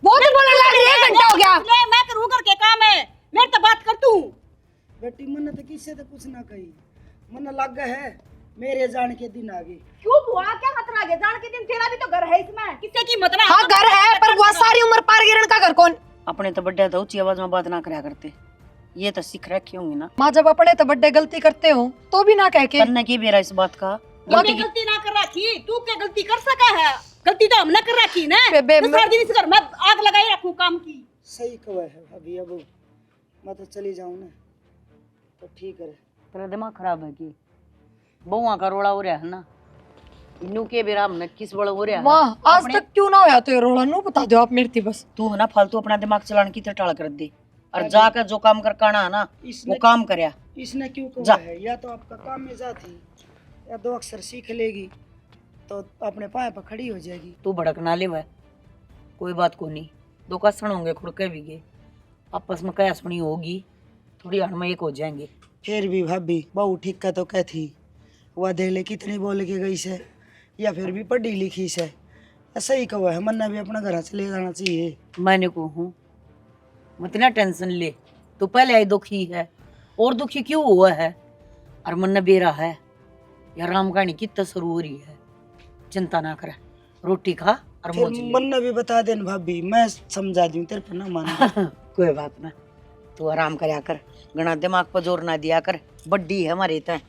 बहुत ही बोलने लग रही है, 1 घंटा हो गया। ले मैं करूँ घर के काम है, मेरे तो बात कर तू। बेटी मन तो किससे तो कुछ ना कही, मन लग गए है मेरे जान के दिन आगे। क्यों बुआ, क्या खतरा है? जान के दिन तेरा भी तो घर है इसमें, किससे की मत ना। हाँ घर है पर बुआ सारी उम्र पार गिरन का घर कौन? अपने तो बड्डे तो ऊंची आवाज में बात ना करा करते, ये तो सीख रखी होंगी ना। माँ जब अपने तो बड्डे गलती करते हो तो भी ना कह के। करने की बेरा इस बात का? गलती गलती ना कर रखी, तू क्या गलती कर सका है? गलती तो हमने कर रखी ना। बेबे, तो सारा दिन इस घर में आग लगाई रखूं काम की। सही कहा है भाभी, अब मैं तो चली जाऊँ ना तो ठीक है। तेरा दिमाग खराब है कि बहुआ का रोड़ा हो रहा है ना? इन्नू के बेरा हमने किस बड़ा हो रहा है? माँ आज तक क्यों ना होया तो ये रोला नू बता दो आप मेरी थी बस। तू है ना फालतू अपना दिमाग चलाने की टाल कर दे और जाकर जो काम कर काना है ना वो काम करया। इसने क्यों जा। कहा है? या तो आपका काम में जाती या 2 अक्षर सीख लेगी तो अपने पाए पर खड़ी हो जाएगी। तू भड़क ना ले वह, कोई बात को नहीं। 2 कसन होंगे खुड़के भी गए, आपस में क्या सुनी होगी, थोड़ी हड़ में एक हो जाएंगे। फिर भी भाभी बहू ठीक का तो कहती, वह देख ले कितनी बोल के गई से, या फिर भी पढ़ी लिखी से। ऐसा ही कहा है, मन्ना भी अपना घर चले जाना चाहिए। मैंने को हूँ मत ना टेंशन ले, तू पहले आई दुखी है और दुखी क्यों हुआ है? और मन बेरा है या राम कहानी कितना शुरू हो रही है, चिंता ना कर, रोटी खा और फिर मौज ले। मन्ना भी बता देन भाभी, मैं समझा दूं, तेरे पर ना मान। कोई बात ना, तू आराम करया कर, घना दिमाग पर जोर ना दिया कर। बड्डी है हमारे तय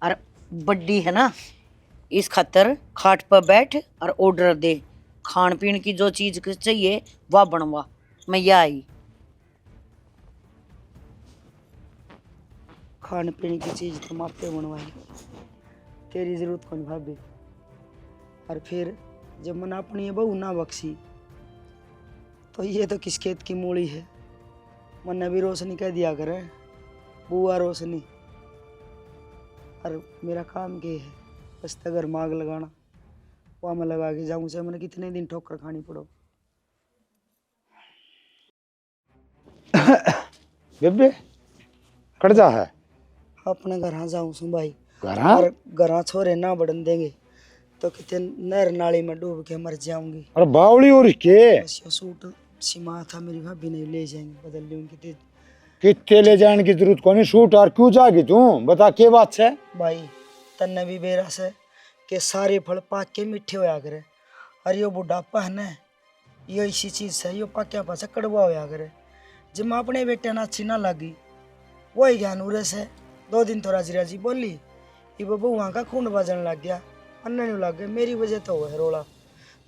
और बड्डी है ना, इस खातर खाट पर बैठ और ऑर्डर दे, खान पीन की जो चीज चाहिए वह बनवा। मैं या आई खाने पीने की चीज तो मापे बनवाई, तेरी जरूरत कौन भाभी? और फिर जब मन अपनी बहू ना बख्शी तो ये तो किस खेत की मूली है। मन भी रोशनी कह दिया करे, बुआ रोशनी। और मेरा काम क्या है? बस तगर माग लगाना, वहाँ मैं लगा के जाऊँ से मैंने कितने दिन ठोकर खानी पड़ो। बेबे कट जा है अपने घर जाऊँ सु भाई, घर और घर छोरे ना बढ़न देंगे तो कितने नहर नाली में डूब के मर जाऊंगी। और बावली और के बस ये सूट सीमा था मेरी भाभी नहीं ले जाएंगे, बदल लूंगी ते। कितने ले जाने की जरूरत कौन? शूट और क्यों जागी तू बता के बात है? भाई तन्ने भी बेरा से के सारे फल पाक के मीठे होया करे, और यो बुढ़ापा है ना, यो इसी चीज से यो पाक्या पासा कड़वा होया करे। जब मैं अपने बेटे ना अच्छी ना लगी, वही ज्ञान उरे से 2 दिन तो राजी राजी बोली, ये बबू वहाँ का खून बजने लग गया, अन्य नहीं लग गया, मेरी वजह तो हुआ है रोला,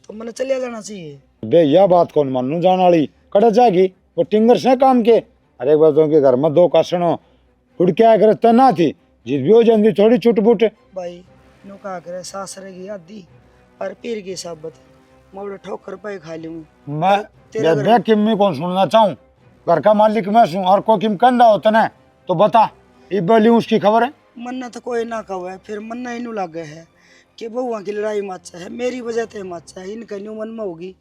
तो मैंने चलिया जाना चाहिए। बे यह बात कौन मानू जान वाली? कट जागी वो टिंगर से काम के। अरे बातों के घर में 2 कासणों उड़ के आकर तना थी, जिस भी हो जाती थोड़ी छुटपुट। भाई नु कहा करे सासरे की आदि और पीर की साबत, मैं ठोकर पे खा लूंगी। मैं बेबे किम्मी कौन सुनना चाहूँ, घर का मालिक मैं हूँ और को किम कंधा होता ना तो बता, ये बोली उसकी खबर है? मन्ना तो कोई ना कहा है, फिर मन्ना इनू लागे है कि बहुआ की लड़ाई माचा है, मेरी वजह से माचा है। इनका न्यू मन में होगी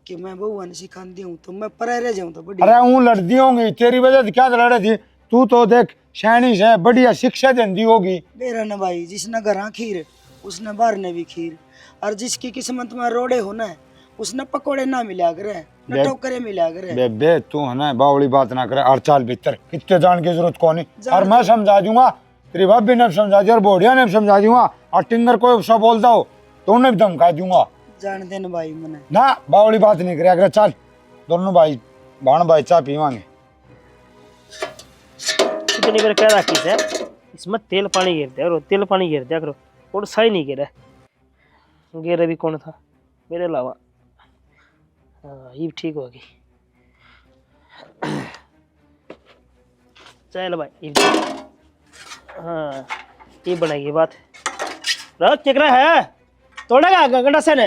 कि मैं बहुआ ने सिखा दी हूँ तो मैं परे रह जाऊँ तो बड़ी। अरे हूँ लड़ती होंगी, तेरी वजह से क्या लड़े थी? तू तो देख शैनी से बढ़िया शिक्षा देती होगी। मेरा न भाई जिसने घर खीर उसने बाहर ने भी खीर। और जिसकी किस्मत में रोड़े हो ना उसने पकोड़े ना मिला करे, न टोकरे मिला करे। बेबे तू है ना बावली बात ना करे, और चाल भीतर कितने जान की जरूरत कौन जान और मैं समझा दूंगा, तेरी भाभी ने भी समझा दिया और बोढ़िया ने भी समझा दूंगा, और टिंगर को सब बोलता हो तो उन्हें भी धमका दूंगा। जान देन भाई मने ना बावली बात नहीं करे, अगर चल दोनों भाई बाण भाई चाय पीवांगे। कितनी बार कह रखी है इसमें तेल पानी गिर दिया करो, तेल पानी गिर दिया करो, और सही नहीं गिरा। गिरा भी कौन था मेरे अलावा? हाँ ये ठीक होगी। चल भाई ये हाँ ये बनाइए बात। रख क्या है तोड़ेगा गंडा से ने।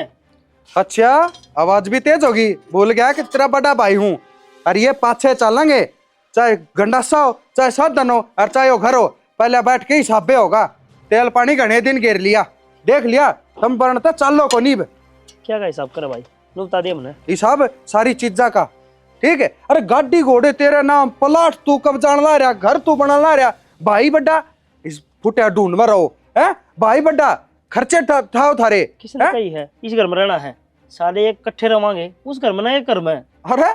अच्छा आवाज भी तेज होगी, भूल गया कि तेरा बड़ा भाई हूँ। और ये पाछे चलेंगे, चाहे गंडासा हो चाहे साधन हो और चाहे वो घर हो, पहले बैठ के हिसाबे होगा। तेल पानी घने दिन गिर लिया, देख लिया तुम बनता चालो को नीब। क्या का हिसाब करे भाई, नु बता दे मने हिसाब सारी चीजा का, ठीक है। अरे गाड़ी घोड़े तेरे नाम, प्लाट तू कब जान ला रहा, घर तू बना ला रहा, भाई बड्डा इस फुटिया ढूंढ में रहो है, भाई बड्डा खर्चे ठाव थारे। किसने कही है इस घर में रहना है, साले एक इकट्ठे रवांगे उस घर में ना एक घर में। अरे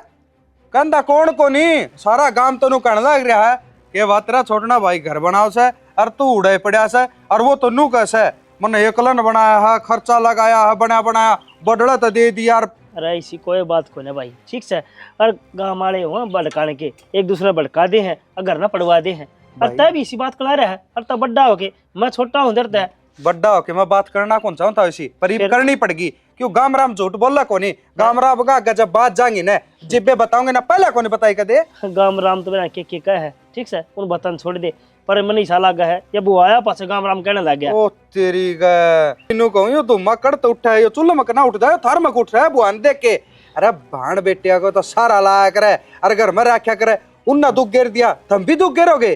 कंधा कौन को नहीं, सारा गांव तो नु कहने लग रहा है कि वातरा छोटना भाई घर बनाओ से और तू उड़े पड़ा से, और वो तो नू कैसे मैंने एकलन बनाया है, खर्चा लगाया है, बना बनाया बदला तो दे दिया। अरे इसी कोई बात को ना भाई, ठीक है। और गाँव वाले हो भड़काने के, एक दूसरे भड़का दे हैं और घर ना पड़वा दे हैं, और तय भी इसी बात कला रहा है। और तब बड्डा हो के मैं छोटा हूँ डरता है, बड्डा हो के मैं बात करना कौन चाहता इसी पर ये करनी पड़ेगी, क्यों गाम राम झूठ बोला कोनी, गाम राम का जब बात जाएंगी ना जिब्बे बताओगे ना, पहले कोनी बताई कदे। गाम राम तो बिना के कह है, ठीक है उन बतन छोड़ दे। पर मन ईसा लगा है जब वो आया पास गाम राम कहने लग गया। ओ तेरी गा कहूं यो तुम मकड़ तो उठा है, यो चूल्हा मक ना उठ जाए, थार मक उठ रहा है बुआन देख के। अरे भाण बेटिया को तो सारा लाया करे, अरे घर में रखा करे, उन्ना दुख गिर दिया तुम भी दुख गिरोगे।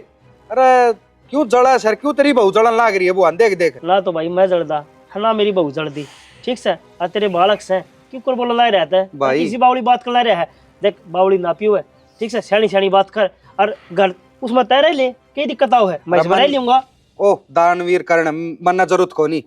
अरे क्यों जड़ा सर, क्यों तेरी बहू जड़न लाग रही है बुआन देख देख। ना तो भाई मैं जड़दा है ना मेरी बहू जड़दी, ठीक है। और तेरे बालक से क्यों कर बोला ला रहता है भाई, किसी बावली बात कर ला रहा है। देख बावली ना पियो है, ठीक है, सैनी सैनी बात कर, और घर उसमें तय रह ले, क्या दिक्कत आओ है, मैं इसमें रह लूंगा। ओ दानवीर करण मन्ना जरूरत को नहीं,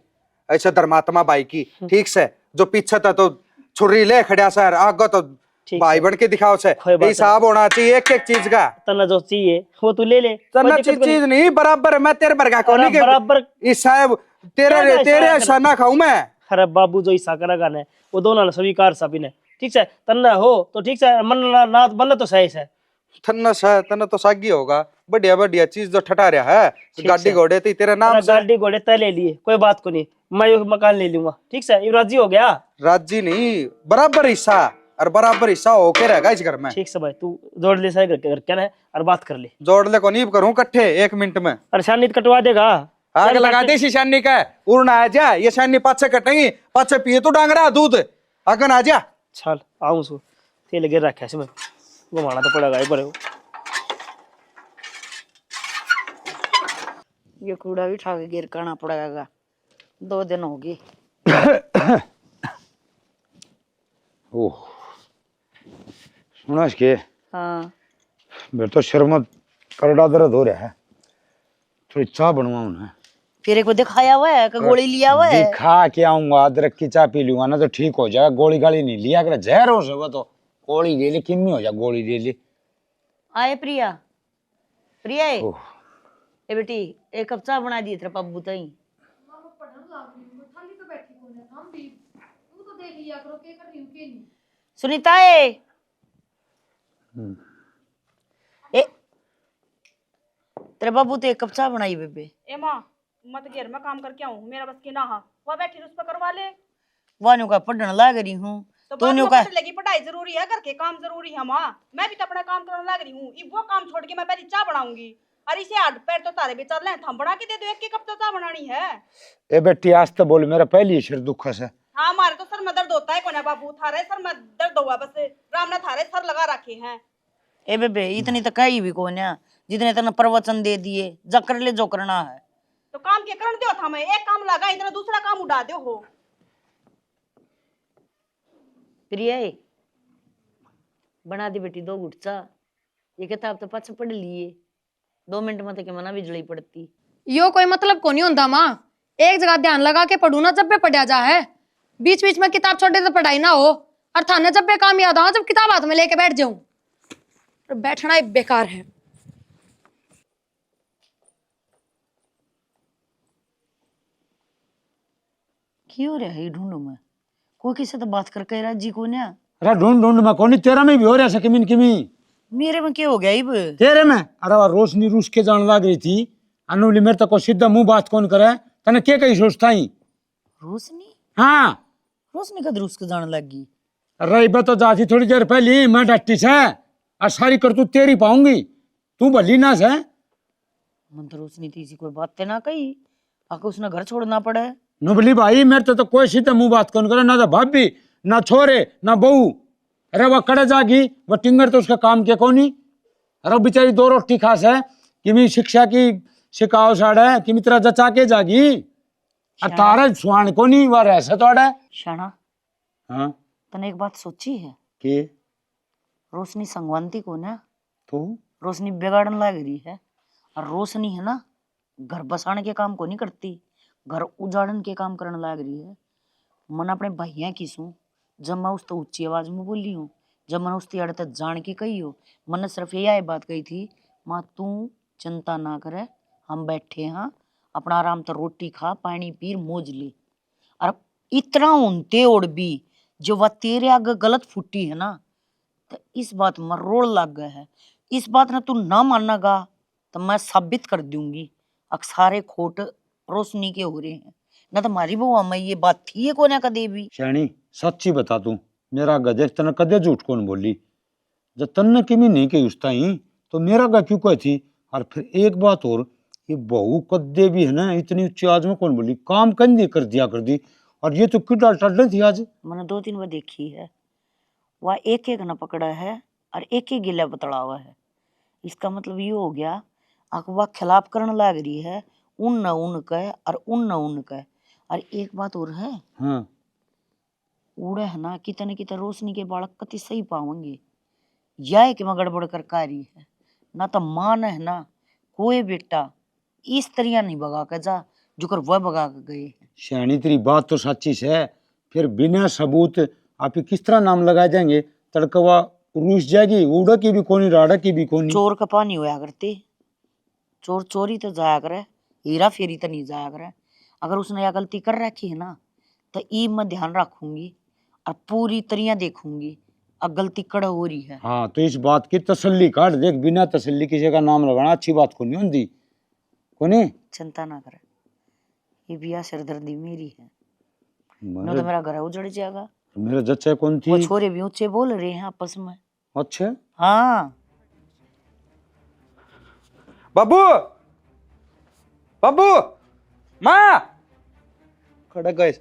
ऐसे धर्मात्मा भाई की, ठीक से जो पीछे था तो छुरी ले खड़ा सर, आगे तो भाई बन के दिखाओ से, हिसाब होना चाहिए एक एक चीज का। तना जो चाहिए वो तू ले ले, तना चीज नहीं बराबर, मैं तेरे भर का कोनी के बराबर हिसाब तेरे तेरे ऐसा ना खाऊं मैं। अरे बाबू जो हिस्सा करेगा ने वो दोनों स्वीकार सभी ने, ठीक है। तन्ना हो तो ठीक है, मन ना बन तो सही है। तन्ना तो सागी होगा, बढ़िया बढ़िया चीज जो ठटा रहा है, गाड़ी घोड़े तो तेरे नाम से। गाड़ी घोड़े तय ले लिए, कोई बात को नहीं, मैं ये मकान ले लूंगा, ठीक है। ये राजी हो गया? राजी नहीं, बराबर हिस्सा, और बराबर हिस्सा होके रहेगा इस घर में, ठीक है भाई। तू जोड़ ले सही घर क्या है और बात कर ले। जोड़ ले को नहीं करूं इकट्ठे 1 मिनट में। अरे शानी कटवा देगा, आग लगा दे शानी का उड़ना आ जा, ये शानी पाछे कटेंगी, पाछे पिए तो डांगरा दूध अगन आ जा। चल आऊं सो तेल गिर रखा है, घुमाना तो पड़ेगा एक बार। ये कूड़ा भी उठा के गिर करना पड़ेगा, 2 दिन होगी। ओह सुना इसके, हाँ मेरे तो सिर में करड़ा दर्द हो रहा है, थोड़ी चाय बनवाऊं ना। फिर एक को दिखाया हुआ है कि गोली लिया हुआ है? दिखा के आऊंगा, अदरक की चाय पी लूंगा ना तो ठीक हो जाएगा। गोली गाली नहीं लिया कर, जहर हो सको तो गोली ले ली, किम्मी हो जा गोली ले ली। आए प्रिया, प्रिया ए बेटी एक कप चाय बना दी तेरे पप्पू तई। सुनीता ए तेरे बाबू तो एक कप चाय बनाई बेबे। ए माँ मत घेर में काम करके आऊँ, मेरा बस की ना हा, वह बैठी उस पर करवा ले। वानु का पढ़ने लाग रही हूँ तो तूने का लगी पढ़ाई जरूरी है, घर के काम जरूरी है माँ, मैं भी तो अपना काम करने लग रही हूँ। वो काम छोड़ के मैं पहले चाय बनाऊंगी, और इसे हाथ पैर तो तारे भी चल रहे हैं, थम बना के दे दो, 1 कप तो चाय बनानी है। ए बेटी आज तो बोल, मेरा पहली सिर दुख है। हाँ हमारे तो सर में दर्द होता है कोना बाबू, थारे सर में दर्द हुआ बस, राम ने थारे सर लगा रखे हैं। ए बेबे इतनी तो कही भी कौन है, जितने तेने प्रवचन दे दिए, जा कर ले जो करना है। तो काम के करण दो था, मैं एक काम लगा इतना दूसरा काम उड़ा दो हो। प्रिया बना दी बेटी 2 घुट चा, ये किताब तो पाछे पढ़ लिए, 2 मिनट में तो के मना बिजली पड़ती। यो कोई मतलब को नहीं होंदा माँ, एक जगह ध्यान लगा के पढ़ू ना, जब पे पढ़ा जा है। बीच बीच में किताब छोड़े तो पढ़ाई ना हो, और थाने जब पे काम याद आओ जब किताब हाथ में लेके बैठ जाऊं। बैठना ही बेकार है। क्यों हो रहा है ढूंढू में? कोई किसी से बात करके राजी को ना। अरे ढूंढ ढूंढ में कौन, तेरा में भी हो रहा है किमिन किमी। मेरे में क्या हो गया इब? तेरे में? अरे वह रोशनी रूस के जान लग रही थी, अनुली मेरे तक को सीधा मुंह बात कौन करे, तने के कही सोचता ही। रोशनी? हाँ रोशनी का रूस के जाने लगी। रही बा तो जाती थोड़ी देर पहले, मैं डट्टी से और सारी करतूत तेरी पाऊंगी, तू भली ना से। मन तो रोशनी थी कोई बात ना कही, आके उसने घर छोड़ना पड़ा है। नुबली भाई मेरे तो कोई सीधे मुंह बात कौन करे, ना तो भाभी ना छोरे ना बहू। अरे वह कड़े जागी, वह टिंगर तो उसका काम के कोनी। अरे बेचारी 2 रोटी खास है, किमी शिक्षा की सिखाओ साड़ा है, किमी तरह जचा के जागी। तारे सुहान कोनी वह ऐसे तोड़ा। शाना, हाँ तने एक बात सोची है के? रोशनी संगवानती को ना, तो रोशनी बिगाड़न लग रही है। और रोशनी है ना, घर बसाने के काम को नहीं करती, घर उजाड़न के काम करने लग रही है। मन अपने भैया की सू, जब मैं उस तो ऊंची आवाज में बोली हूँ, जब मैंने उसकी अड़ तक जान के कही हो, मैंने सिर्फ यही बात कही थी, माँ तू चिंता ना करे, हम बैठे हैं, अपना आराम तो रोटी खा, पानी पी, मौज ले। और इतना उनते ओढ़ भी जो वह तेरे आगे गलत फुटी है ना, तो इस बात में रोड़ लग गया है। इस बात ना तू ना मानेगा तो मैं साबित कर दूंगी अक्सारे खोट रोशनी के हो रहे हैं। ना तो हमारी बुआ में ये बात थी को ना कदे भी। शानी सच्ची बता, तू मेरा गधे तने कदे झूठ कौन बोली? जब तन्ने किमी नहीं कही उस ताई तो मेरा गा क्यों कही थी? और फिर एक बात और, ये बहू कदे भी है ना इतनी ऊंची आवाज में कौन बोली? काम कंधी कर दिया कर दी। और ये तो कितना टड्डन थी आज। मैंने 2-3 बार देखी है, वह एक एक न पकड़ा है और एक एक गिला बतड़ा हुआ है। इसका मतलब ये हो गया वह खिलाफ करने लग रही है, उन न उन कह और उन न उन कह। और एक बात और है, हाँ उड़े है ना कितने कितने रोशनी के बालक कति सही पावेंगे, यह कि मैं गड़बड़ कर कारी है ना। तो मान है ना, कोई बेटा इस तरह नहीं भगा के जा जो कर वह भगा के गए हैं। शानी तेरी बात तो सच्ची है, फिर बिना सबूत आप किस तरह नाम लगाए जाएंगे? तड़कवा रूस जाएगी, उड़ा की भी कोनी राड़ा की भी कोनी। चोर का पानी होया करते, चोर चोरी तो जाया करे, हीरा फेरी तो नहीं जाया करे। अगर उसने यह गलती कर रखी है ना, तो ई मैं ध्यान रखूंगी और पूरी तरह देखूंगी अब गलती कड़ हो रही है। हाँ तो इस बात की तसल्ली काट देख, बिना तसल्ली किसी का नाम लगाना अच्छी बात को नहीं होती। कोनी चिंता ना करे, ये बिया सिरदर्दी मेरी है, न तो मेरा घर उजड़ जाएगा। मेरा जच्चा कौन थी? वो छोरे भी ऊंचे बोल रहे हैं आपस में। अच्छा हाँ बाबू, बाबू, माँ खड़क गए।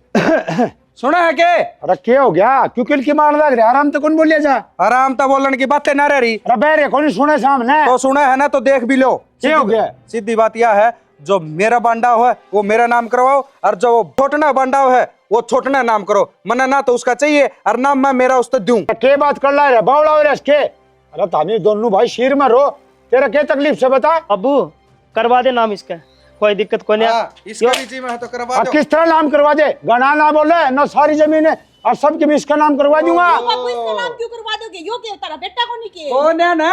सुना है के? अरे क्या हो गया? क्यों किल की मार लग रहा? आराम तो कौन बोलिया जा? आराम तो बोलने की बातें ना रही। अरे बहरे कौन सुने सामने? तो सुना है ना तो देख भी लो। क्या हो गया? सीधी बात यह है, जो मेरा बांडा है वो मेरा नाम करवाओ, और जो छोटना बांडा है वो छोटना नाम करो। मना ना तो उसका चाहिए और नाम मैं मेरा उसको दूं। के बात कर ला रे बावड़ा हो रे के? अरे तामी दोनों भाई शीर में रो, तेरा क्या तकलीफ से बता। अबू करवा दे नाम इसका, कोई दिक्कत कोई नहीं। इसका भी जी मैं तो करवा दो। किस तरह नाम करवा दे? गणा ना बोले ना, सारी जमीन है और सबके भी इसका नाम करवा दूंगा। बाबू इसका नाम क्यों करवा दोगे? यो के तारा बेटा को नहीं के? कौन है ना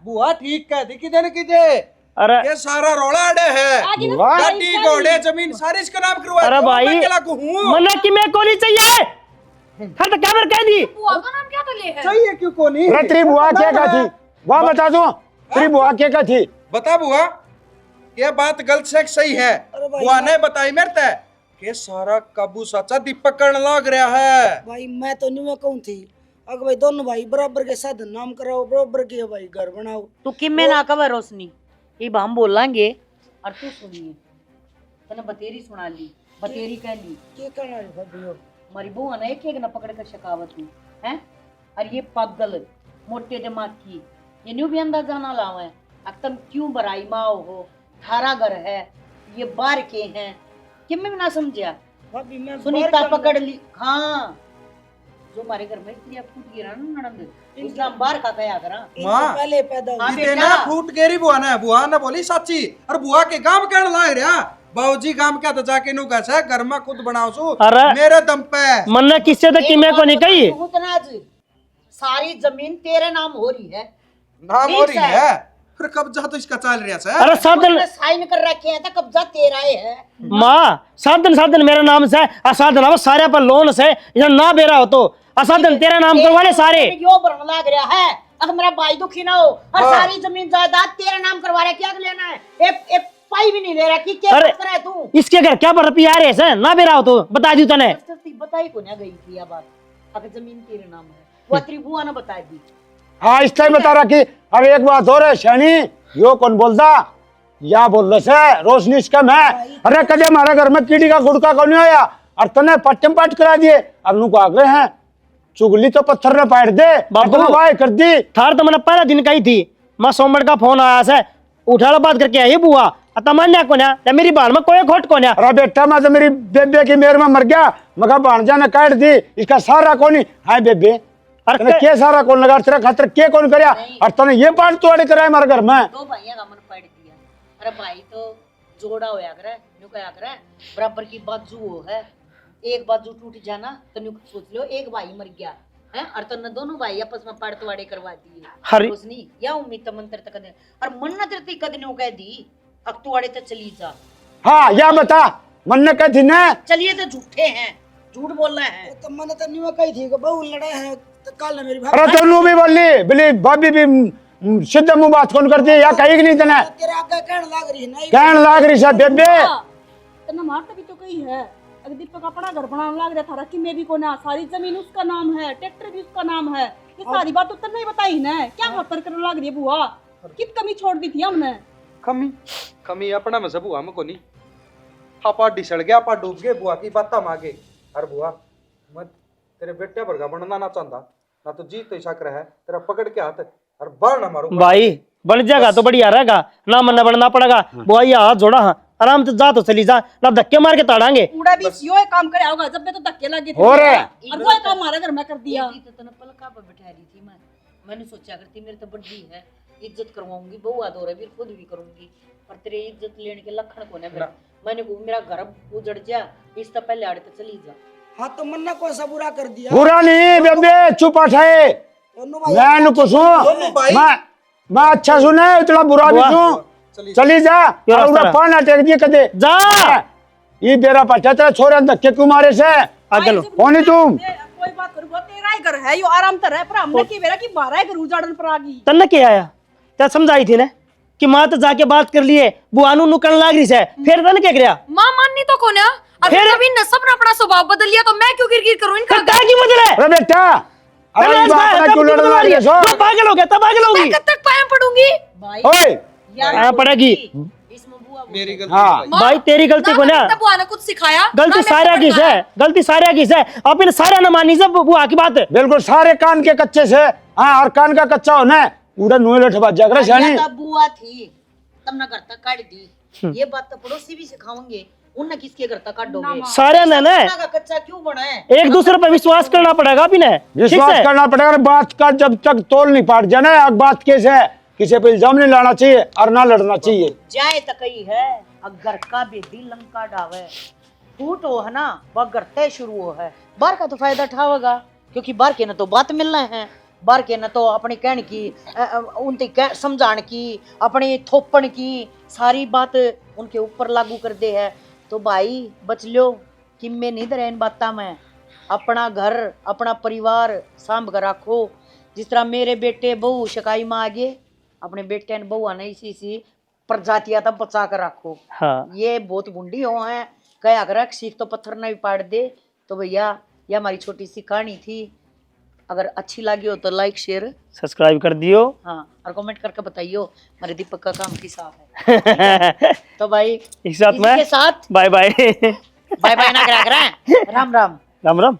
बुआ ठीक कह दी किधर कीजिए। अरे ये सारा रोड़ा अड़े है, गाड़ी घोड़े जमीन सारी इसका नाम करवा। अरे भाई मना कि मैं को नहीं चाहिए, हर तो कैमर कह दी। बुआ का नाम क्या तो ले है? चाहिए क्यों को नहीं? तेरी बुआ क्या थी वह बता दो, तेरी बुआ क्या थी? बता बुआ, ये बात गलत से सही है? बुआ ने बताई मेरे ते के सारा काबू साचा दीपक करने लग रहा है। भाई मैं तो नहीं मैं कहूँ थी, अगर भाई दोनों भाई बराबर के साथ नाम कराओ, बराबर के भाई घर बनाओ। तू किम्मे ना कवर रोशनी, ये हम बोलेंगे और तू सुनिए। तने बतेरी सुना ली, बतेरी कह ली। क्या करना है भाभी? हमारी बुआ ने एक न पकड़ कर शकावत हुई है। और ये पागल मोटे दिमाग की, ये न्यू भी अंदाजा ना लाओ है। अब तुम क्यों बराई माओ हो, थारा घर है, ये बार के हैं, कि मैं ना समझा। भाभी मैं सुनीता पकड़ ली। हाँ जो हमारे घर में स्त्रियां फूट गिरा ना ननद, उसका हम बाहर का कया करा। माँ पहले पैदा हाँ हुई। बेटा। इतना फूट गेरी बुआ ने बोली सच्ची, और बुआ के गांव कहने लग रहा बाबूजी काम क्या तो जाके नु कैसे घर में खुद बनाओ सु अरे मेरे दम पे मन्ना किससे तक कि मैं को नहीं कही सारी जमीन तेरे नाम हो रही है, नाम हो रही ठीक है फिर कब्जा तो इसका चल रहा है अरे साधन साइन कर रखे हैं तो कब्जा तेरा ही है। माँ साधन मेरा नाम से असाधन अब सारे पर लोन से या ना बेरा हो तो असाधन तेरा नाम करवाने सारे यो बरन लग रहा है, अगर मेरा भाई दुखी ना हो और सारी जमीन जायदाद तेरा नाम करवा रहा है, क्या लेना है? एक पाई भी नहीं ले रहा कि क्या अरे, कर रहा है तू? इसके घर क्या पर रुपया आ रहे हैं ना बेरा हो तो बता दी तने बताई को ना गई थी ये बात, अगर जमीन तेरे नाम है वो त्रिभुआ ने बता दी। हाँ इस टाइम बता रहा कि अब एक बात और है शैनी, यो कौन बोलता या बोल रहे से रोशनी कम है। अरे कदे हमारे घर में कीड़ी का गुड़का कौन आया और तने पट्टम पाट करा दिए, अब नु आगे हैं चुगली तो पत्थर ने पाट दे बाबू भाई कर दी थार तो मैंने पहला दिन कही थी माँ सोमवार का फोन आया से उठा बात करके आई बुआ तमन्या को ना मेरी बाल में कोई खोट को ना। अरे बेटा मैं तो मेरी बेबे की मेर में मर गया मगर भांजा ने काट दी इसका सारा कौन हाय बेबे तने के सारा कौन लगा तेरा खातर के कौन करया और तने ये पाट तोड़े कराए हमारे घर में दो भाइयों का मन पड़ दिया। अरे भाई तो जोड़ा होया करे न्यू कया करे बराबर की बाजू हो है, एक बाजू टूट जाना तो न्यू सोच लो एक भाई मर गया है और तने दोनों भाई आपस में पाड़ तोड़े करवा दिए। रोशनी या उम्मीद मंत्र तक दे और मन्नत तेरे कद न्यू कह दी अब तोड़े तो चली जा। हाँ या बता मन ने कह थी ना चलिए तो झूठे हैं, झूठ बोल रहे हैं। तो मैंने तो न्यू कही थी कि बहू लड़े हैं तो कल मेरी अरे तनु भी बोली बोली भाभी भी सीधे मुंह बात कौन करती है या कही नहीं तने तेरे आगे कहने लग रही है नहीं कहने लाग रही सब बेबे तना मार तभी तो कही है अगर दीपक अपना घर बनाने लग रहा था रखी में भी को ना सारी जमीन उसका नाम है, ट्रैक्टर भी उसका नाम है, ये सारी बात तो नहीं बताई ना क्या खातर करने लग रही है बुआ, कित कमी छोड़ दी थी हमने। कमी अपना में सब हुआ हमको नहीं आपा डिसड़ गया आपा डूब गए बुआ की बात मांगे। अरे बुआ मैं तेरे बेटे भर का बनना ना चाहता ना तो जीत तो शक रहा है तेरा पकड़ के हाथ और बार ना मारो भाई बन जाएगा तो बढ़िया रहेगा ना मनना बनना पड़ेगा बुआ ये हाथ जोड़ा हाँ आराम से जा तो चली जा ना धक्के मार के ताड़ांगे पूरा भी यो एक काम करे होगा जब मैं तो धक्के लगे थे और और वो एक काम हमारे घर में कर दिया। तो तने पलका पर बैठा रही थी मैंने सोचा करती मेरे तो बड़ी है इज्जत करवाऊंगी बहुआ दो रही खुद भी करूंगी पर तेरे इज्जत लेने के लक्षण को ना मैंने को मेरा घर उजड़ जा इस तो पहले आड़े तो चली जा। हाँ तो मन्ना कौन सा बुरा कर दिया? बुरा नहीं बेबे चुप उठाए मैं नु कुछ मैं अच्छा सुने इतना बुरा भी सुन चली जा और उड़ा पाना टेक दिए कदे जा ये बेरा पटा तेरा छोरा धक्के क्यों मारे से अगलो कौन है तुम कोई बात करूंगा तेरा ही घर है यो आराम तर है पर हमने की बेरा की 12 घर उजाड़न पर आ गई तन्ने क्या आया क्या समझाई थी ने कि माँ तो जाके बात कर लिए बुआनू नुकन लाग रही है फिर तन क्या करया माँ माननी तो कौन है अगर कभी नसब ने अपना स्वभाव बदल लिया तो मैं क्यों गिर करूं इनका क्या की बदले अरे बेटा अरे बाप क्यों लड़ रही है सो पागल हो गया तब पागल होगी कब तक पाया पड़ूंगी ओए आ पड़ेगी इसमें बुआ मेरी गलती हाँ भाई तेरी गलती को ना बुआ ने कुछ सिखाया गलती सारा किस है गलती सारा किस है अब इन सारा न मानी सब बुआ की बात बिल्कुल सारे कान के कच्चे से हाँ और कान का कच्चा होना है पूरा नुए लठ बाज जाकर शानी बुआ थी तब ना घर तक काट दी ये बात तो पड़ोसी भी सिखाओगे उन्हें किसके घर तक काटोगे सारे ने का कच्चा क्यों बना है? एक दूसरे पर विश्वास करना पड़ेगा भी विश्वास करना पड़ेगा बात का जब तक तोल नहीं पाट जाना है बात कैसे है किसी पे इल्जाम नहीं लाना चाहिए और ना लड़ना चाहिए जाए तो कही है अगर का बेदी लंका डावे फूट हो है ना वह घर तय शुरू हो है बार का तो फायदा उठावेगा क्योंकि बार के न तो बात मिलना है बार के न तो अपनी कहने की उनकी समझाने की अपनी थोपन की सारी बात उनके ऊपर लागू कर दे है तो भाई बच लो कि मैं नहीं दे इन बात में अपना घर अपना परिवार सांभ कर रखो जिस तरह मेरे बेटे बहू शिकाई में आगे अपने बेटे ने बहू आने इसी प्रजातियां तब बचा कर रखो। हाँ। ये बहुत बुंडी हो है कह अगर सीख तो पत्थर न भी पाड़ दे तो भैया यह हमारी छोटी सी कहानी थी अगर अच्छी लगी हो तो लाइक शेयर सब्सक्राइब कर दियो हाँ और कमेंट करके बताइयो हमारे दीपक का काम की साफ है तो भाई एक साथ में के साथ बाय बाय बाय बाय ना करा राम राम राम राम।